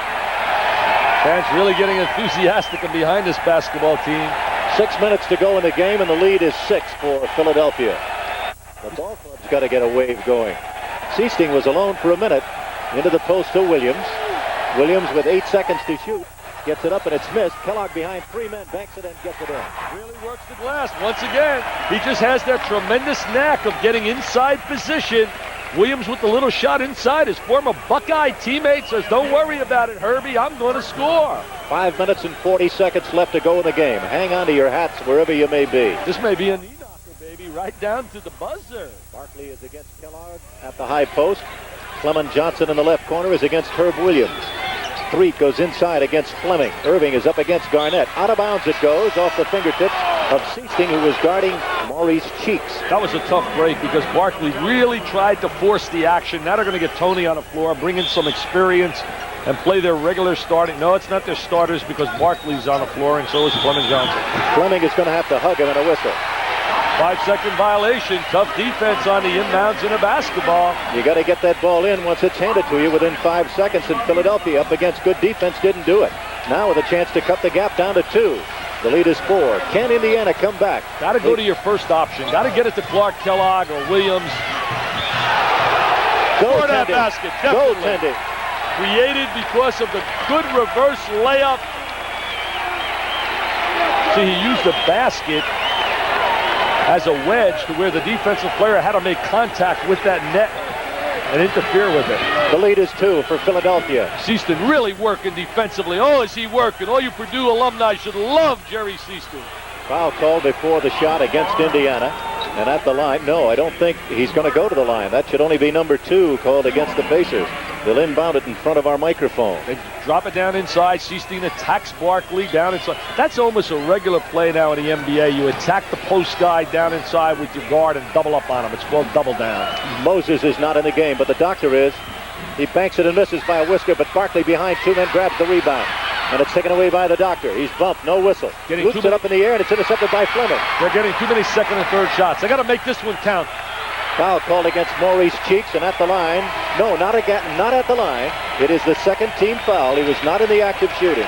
Fans really getting enthusiastic and behind this basketball team. 6 minutes to go in the game, and the lead is 6 for Philadelphia. The ball club's got to get a wave going. Seasting was alone for a minute. Into the post to Williams. Williams with 8 seconds to shoot. Gets it up and it's missed. Kellogg behind 3 men, banks it and gets it in. Really works the glass. Once again, he just has that tremendous knack of getting inside position. Williams with the little shot inside. His former Buckeye teammate says, don't worry about it, Herbie. I'm going to score. 5 minutes and 40 seconds left to go in the game. Hang on to your hats wherever you may be. This may be a knee knocker, baby, right down to the buzzer. Barkley is against Kellogg at the high post. Clement Johnson in the left corner is against Herb Williams. Threet goes inside against Fleming. Irving is up against Garnett. Out of bounds it goes, off the fingertips of Seasting, who was guarding Maurice Cheeks. That was a tough break because Barkley really tried to force the action. Now they're going to get Tony on the floor, bring in some experience, and play their regular starting. No, it's not their starters because Barkley's on the floor, and so is Fleming Johnson. Fleming is going to have to hug him and a whistle. 5-second violation. Tough defense on the inbounds in a basketball. You got to get that ball in once it's handed to you within 5 seconds, and Philadelphia up against good defense didn't do it. Now with a chance to cut the gap down to 2. The lead is 4. Can Indiana come back? Got to go to your first option. Got to get it to Clark Kellogg or Williams. For that basket, definitely. Goaltending. Created because of the good reverse layup. See, he used the basket as a wedge to where the defensive player had to make contact with that net and interfere with it. The lead is 2 for Philadelphia. Seaston really working defensively. Oh, is he working? All you Purdue alumni should love Jerry Seaston. Foul called before the shot against Indiana. And at the line, no, I don't think he's going to go to the line. That should only be number 2 called against the Pacers. They'll inbound it in front of our microphone. They drop it down inside. Seaston attacks Barkley down inside. That's almost a regular play now in the NBA. You attack the post guy down inside with your guard and double up on him. It's called double down. Moses is not in the game, but the doctor is. He banks it and misses by a whisker, but Barkley behind 2 men grabs the rebound. And it's taken away by the doctor. He's bumped, no whistle. Loops it up in the air, and it's intercepted by Fleming. They're getting too many second and third shots. They got to make this one count. Foul called against Maurice Cheeks, and at the line. No, not at the line. It is the second team foul. He was not in the act of shooting.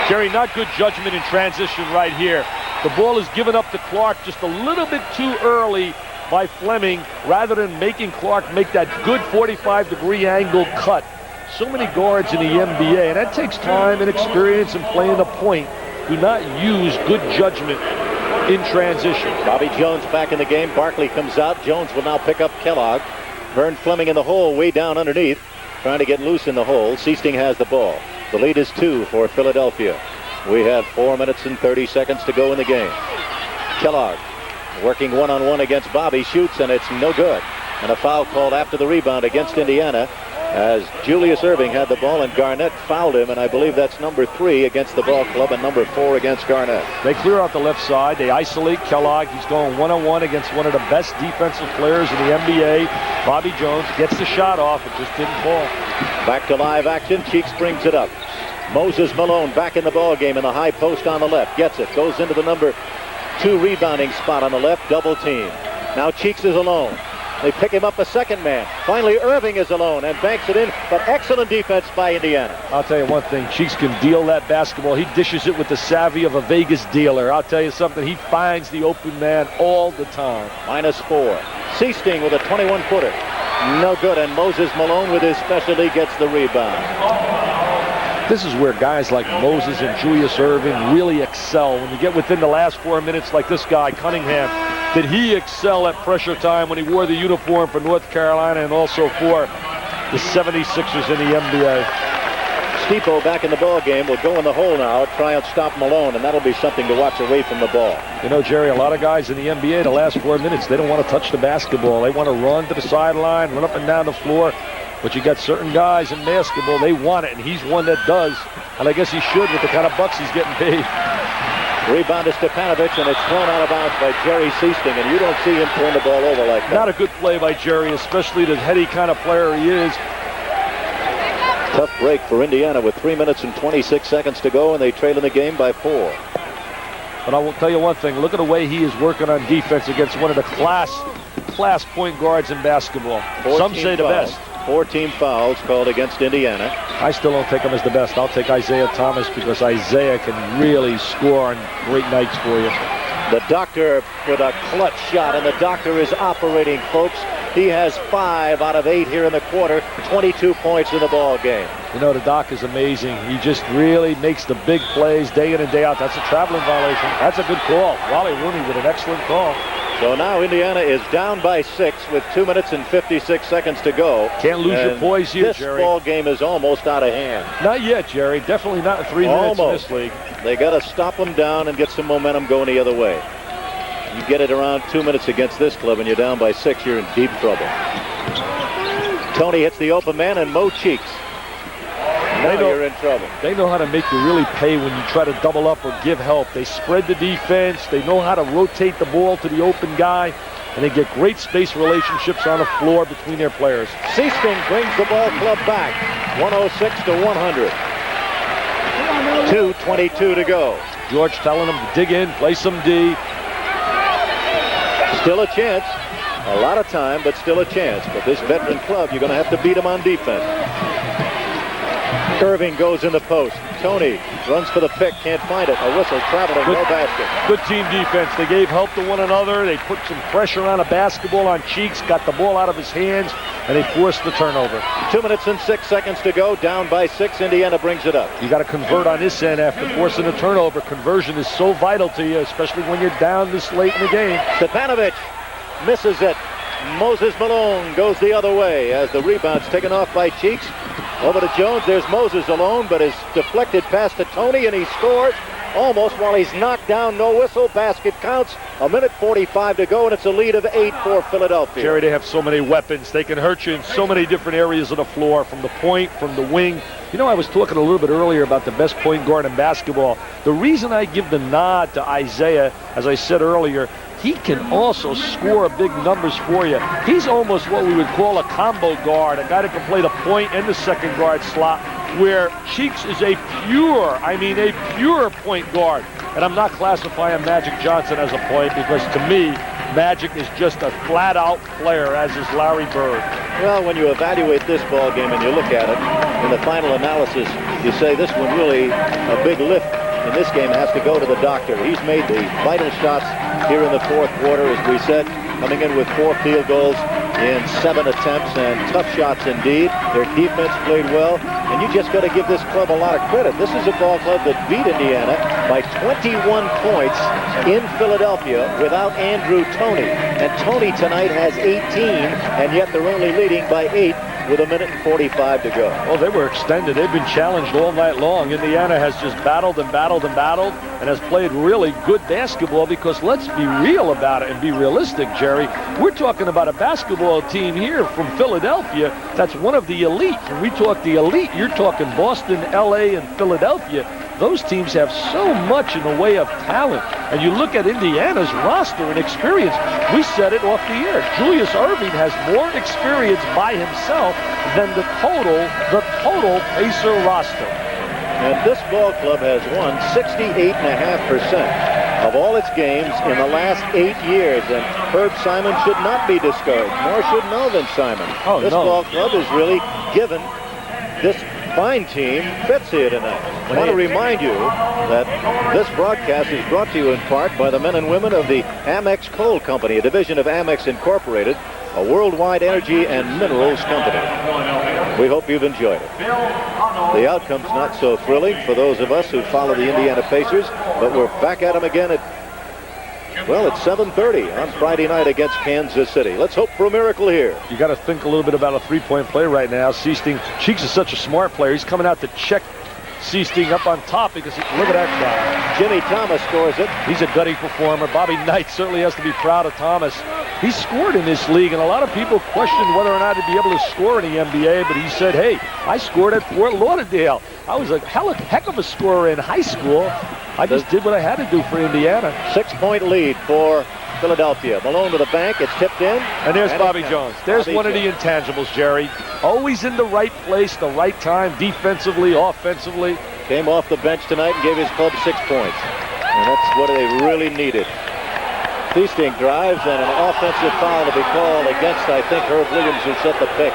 Jerry, not good judgment in transition right here. The ball is given up to Clark just a little bit too early by Fleming, rather than making Clark make that good 45-degree angle cut. So many guards in the NBA, and that takes time and experience and playing the point. Do not use good judgment in transition. Bobby Jones back in the game. Barkley comes out. Jones will now pick up Kellogg. Vern Fleming in the hole, way down underneath, trying to get loose in the hole. Seasting has the ball. The lead is 2 for Philadelphia. We have 4 minutes and 30 seconds to go in the game. Kellogg working one-on-one against Bobby, shoots, and it's no good. And a foul called after the rebound against Indiana, as Julius Erving had the ball and Garnett fouled him, and I believe that's number 3 against the ball club and number 4 against Garnett. They clear out the left side. They isolate Kellogg. He's going one-on-one against one of the best defensive players in the NBA. Bobby Jones gets the shot off. It just didn't fall. Back to live action. Cheeks brings it up. Moses Malone back in the ball game in the high post on the left. Gets it. Goes into the number 2 rebounding spot on the left. Double team. Now Cheeks is alone. They pick him up a second man. Finally, Erving is alone and banks it in, but excellent defense by Indiana. I'll tell you one thing. Cheeks can deal that basketball. He dishes it with the savvy of a Vegas dealer. I'll tell you something. He finds the open man all the time. -4. Seasting with a 21-footer. No good, and Moses Malone with his specialty gets the rebound. This is where guys like Moses and Julius Erving really excel. When you get within the last 4 minutes, like this guy, Cunningham, did he excel at pressure time when he wore the uniform for North Carolina and also for the 76ers in the NBA. Stipo back in the ball game will go in the hole now, try and stop Malone, and that'll be something to watch away from the ball. You know, Jerry, a lot of guys in the NBA, the last 4 minutes, they don't want to touch the basketball. They want to run to the sideline, run up and down the floor. But you got certain guys in basketball, they want it, and he's one that does. And I guess he should with the kind of bucks he's getting paid. Rebound to Stepanovic, and it's thrown out of bounds by Jerry Seasting, and you don't see him turn the ball over like that. Not a good play by Jerry, especially the heady kind of player he is. Tough break for Indiana with 3 minutes and 26 seconds to go, and they trail in the game by 4. But I will tell you one thing. Look at the way he is working on defense against one of the class point guards in basketball. Some say the best. 4-team fouls called against Indiana. I still don't take him as the best. I'll take Isaiah Thomas because Isaiah can really score on great nights for you. The doctor with a clutch shot, and the doctor is operating, folks. He has 5 out of 8 here in the quarter, 22 points in the ball game. You know, the doc is amazing. He just really makes the big plays day in and day out. That's a traveling violation. That's a good call. Wally Rooney with an excellent call. So now Indiana is down by 6 with 2 minutes and 56 seconds to go. Can't lose your poise here, this Jerry. This ball game is almost out of hand. Not yet, Jerry. Definitely not in 3 minutes in this league. They got to stop them down and get some momentum going the other way. You get it around 2 minutes against this club and you're down by 6, you're in deep trouble. Tony hits the open man and Mo Cheeks. Now you're in trouble. They know how to make you really pay when you try to double up or give help. They spread the defense. They know how to rotate the ball to the open guy. And they get great space relationships on the floor between their players. Seasting brings the ball club back. 106 to 100. 2:22 to go. George telling them to dig in, play some D. Still a chance. A lot of time, but still a chance. But this veteran club, you're going to have to beat them on defense. Irving goes in the post. Tony runs for the pick, can't find it. A whistle traveling, no basket. Good team defense. They gave help to one another. They put some pressure on a basketball on Cheeks, got the ball out of his hands, and they forced the turnover. 2 minutes and 6 seconds to go. Down by 6. Indiana brings it up. You got to convert on this end after forcing a turnover. Conversion is so vital to you, especially when you're down this late in the game. Stepanovic misses it. Moses Malone goes the other way as the rebound's taken off by Cheeks. Over to Jones. There's Moses alone, but is deflected pass to Tony, and he scores almost while he's knocked down. No whistle. Basket counts. 1:45 to go, and it's a lead of 8 for Philadelphia. Jerry, they have so many weapons. They can hurt you in so many different areas of the floor, from the point, from the wing. You know, I was talking a little bit earlier about the best point guard in basketball. The reason I give the nod to Isaiah, as I said earlier, he can also score big numbers for you. He's almost what we would call a combo guard, a guy that can play the point and the second guard slot, where Cheeks is a pure point guard. And I'm not classifying Magic Johnson as a point, because to me, Magic is just a flat-out player, as is Larry Bird. Well, when you evaluate this ball game and you look at it, in the final analysis, you say this one really a big lift in this game has to go to the doctor. He's made the vital shots here in the fourth quarter, as we said, coming in with 4 field goals in 7 attempts, and tough shots indeed. Their defense played well, and you just got to give this club a lot of credit. This is a ball club that beat Indiana by 21 points in Philadelphia without Andrew Toney. And Toney tonight has 18, and yet they're only leading by 8 with 1:45 to go. Oh, they were extended. They've been challenged all night long. Indiana has just battled and battled and battled, and has played really good basketball, because let's be real about it and be realistic, Jerry. We're talking about a basketball team here from Philadelphia that's one of the elite. When we talk the elite, you're talking Boston, LA, and Philadelphia. Those teams have so much in the way of talent. And you look at Indiana's roster and experience. We said it off the air. Julius Erving has more experience by himself than the total Pacer roster. And this ball club has won 68.5% of all its games in the last 8 years. And Herb Simon should not be discouraged, nor should Melvin Simon. This ball club is really given this fine team fits here tonight. I want to remind you that this broadcast is brought to you in part by the men and women of the Amex Coal Company, a division of Amex Incorporated, a worldwide energy and minerals company. We hope you've enjoyed it. The outcome's not so thrilling for those of us who follow the Indiana Pacers, but we're back at them again at 7:30 on Friday night against Kansas City. Let's hope for a miracle here. You got to think a little bit about a three-point play right now. Seasting, Cheeks is such a smart player. He's coming out to check Seasting up on top, because look at that guy. Jimmy Thomas scores it. He's a gutty performer. Bobby Knight certainly has to be proud of Thomas. He scored in this league, and a lot of people questioned whether or not he'd be able to score in the NBA, but he said, hey, I scored at Fort Lauderdale. I was a heck of a scorer in high school. I just did what I had to do for Indiana. 6-point lead for Philadelphia. Malone to the bank. It's tipped in. And there's Bobby Jones. There's one of the intangibles, Jerry. Always in the right place, the right time, defensively, offensively. Came off the bench tonight and gave his club 6 points. And that's what they really needed. Seasting drives, and an offensive foul to be called against, I think, Herb Williams, who set the pick.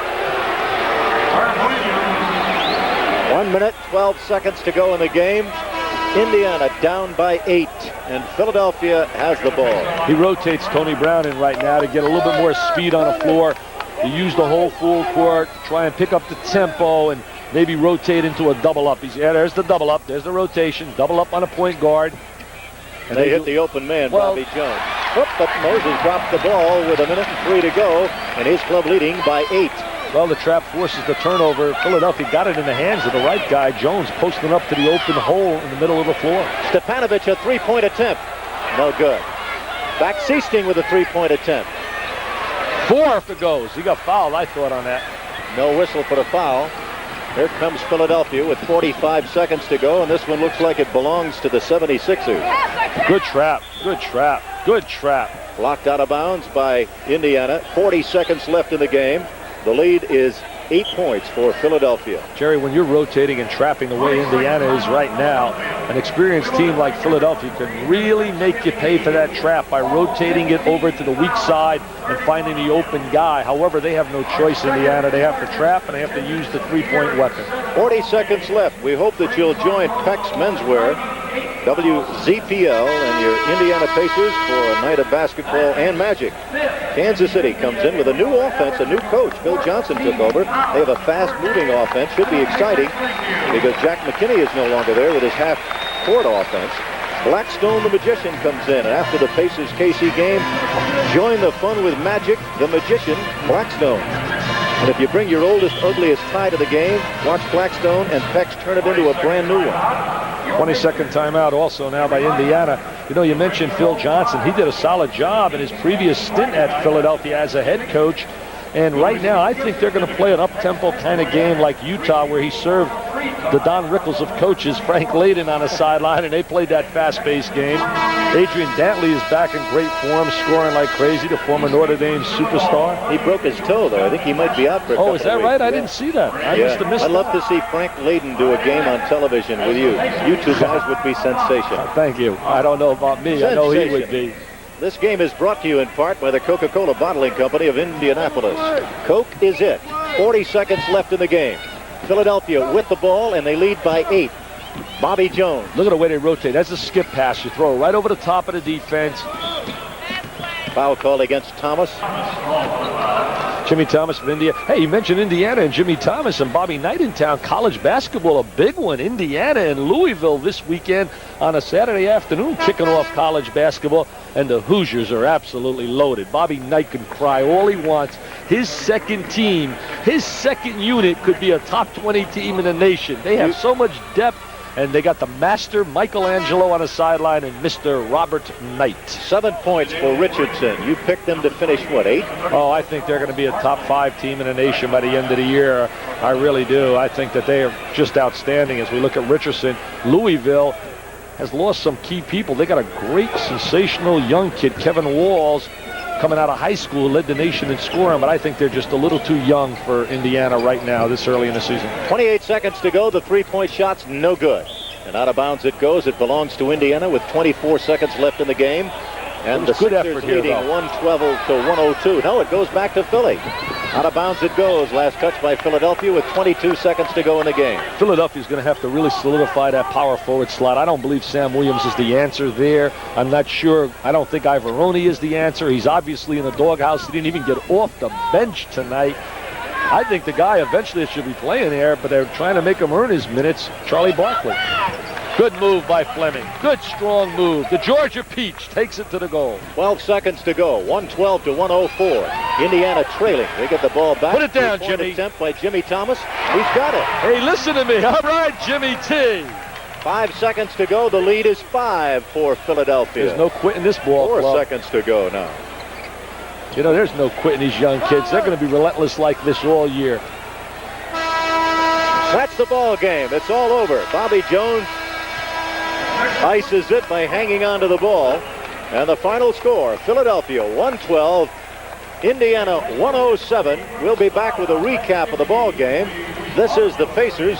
1 minute, 12 seconds to go in the game. Indiana down by 8, and Philadelphia has the ball. He rotates Tony Brown in right now to get a little bit more speed on the floor. He used the whole full court to try and pick up the tempo and maybe rotate into a double up. There's the double up. There's the rotation. Double up on a point guard. And they hit the open man, Bobby Jones. But Moses dropped the ball with 1 minute and 3 to go, and his club leading by 8. Well, the trap forces the turnover. Philadelphia got it in the hands of the right guy. Jones posting up to the open hole in the middle of the floor. Stepanovic, a 3-point attempt. No good. Back Seasting with a 3-point attempt. 4 if it goes. He got fouled, I thought, on that. No whistle for the foul. Here comes Philadelphia with 45 seconds to go, and this one looks like it belongs to the 76ers. Good trap. Good trap. Good trap. Blocked out of bounds by Indiana. 40 seconds left in the game. The lead is 8 points for Philadelphia. Jerry, when you're rotating and trapping the way Indiana is right now, an experienced team like Philadelphia can really make you pay for that trap by rotating it over to the weak side and finding the open guy. However, they have no choice, Indiana. They have to trap and they have to use the three-point weapon. 40 seconds left. We hope that you'll join Peck's Menswear, WZPL, and your Indiana Pacers for a night of basketball and magic. Kansas City comes in with a new offense, a new coach. Phil Johnson took over. They have a fast-moving offense. Should be exciting because Jack McKinney is no longer there with his half-court offense. Blackstone the Magician comes in, and after the Pacers-KC game, join the fun with Magic, the Magician, Blackstone. And if you bring your oldest, ugliest tie to the game, watch Blackstone and Peck's turn it into a brand new one. 22nd timeout also now by Indiana. You know, you mentioned Phil Johnson. He did a solid job in his previous stint at Philadelphia as a head coach. And right now, I think they're going to play an up-tempo kind of game like Utah, where he served the Don Rickles of coaches, Frank Layden, on a sideline, and they played that fast-paced game. Adrian Dantley is back in great form, scoring like crazy, the former Notre Dame superstar. He broke his toe, though. I think he might be out for a couple Oh, is that of right? weeks. I didn't see that. I must have missed I'd love to see Frank Layden do a game on television with you. You two guys would be sensational. Thank you. I don't know about me. I know he would be. This game is brought to you in part by the Coca-Cola Bottling Company of Indianapolis. Coke is it. 40 seconds left in the game. Philadelphia with the ball, and they lead by 8. Bobby Jones. Look at the way they rotate. That's a skip pass. You throw it right over the top of the defense. Foul called against Thomas. Jimmy Thomas from India. Hey, you mentioned Indiana and Jimmy Thomas and Bobby Knight in town. College basketball, a big one. Indiana and Louisville this weekend on a Saturday afternoon, kicking off college basketball. And the Hoosiers are absolutely loaded. Bobby Knight can cry all he wants. His second team, his second unit could be a top 20 team in the nation. They have so much depth. And they got the master Michelangelo on the sideline and Mr. Robert Knight. 7 points for Richardson. You picked them to finish, what, 8? Oh, I think they're going to be a top 5 team in the nation by the end of the year. I really do. I think that they are just outstanding as we look at Richardson. Louisville has lost some key people. They got a great, sensational young kid, Kevin Walls, coming out of high school, led the nation in scoring, but I think they're just a little too young for Indiana right now, this early in the season. 28 seconds to go. The three-point shot's no good. And out of bounds it goes. It belongs to Indiana with 24 seconds left in the game. And the Good Sixers effort here, leading though. 112 to 102. No, it goes back to Philly. Out of bounds it goes. Last touch by Philadelphia with 22 seconds to go in the game. Philadelphia's going to have to really solidify that power forward slot. I don't believe Sam Williams is the answer there. I'm not sure. I don't think Ivoroni is the answer. He's obviously in the doghouse. He didn't even get off the bench tonight. I think the guy eventually should be playing there, but they're trying to make him earn his minutes. Charlie Barkley. Good move by Fleming. Good, strong move. The Georgia Peach takes it to the goal. 12 seconds to go. 112 to 104. Indiana trailing. They get the ball back. Put it down, Three-point Jimmy. attempt by Jimmy Thomas. He's got it. Hey, listen to me. All right, Jimmy T. 5 seconds to go. The lead is 5 for Philadelphia. There's no quitting this ball 4 club. seconds to go now. You know, there's no quitting these young kids. They're going to be relentless like this all year. That's the ball game. It's all over. Bobby Jones ices it by hanging on to the ball. And the final score, Philadelphia 112, Indiana 107. We'll be back with a recap of the ball game. This is the Pacers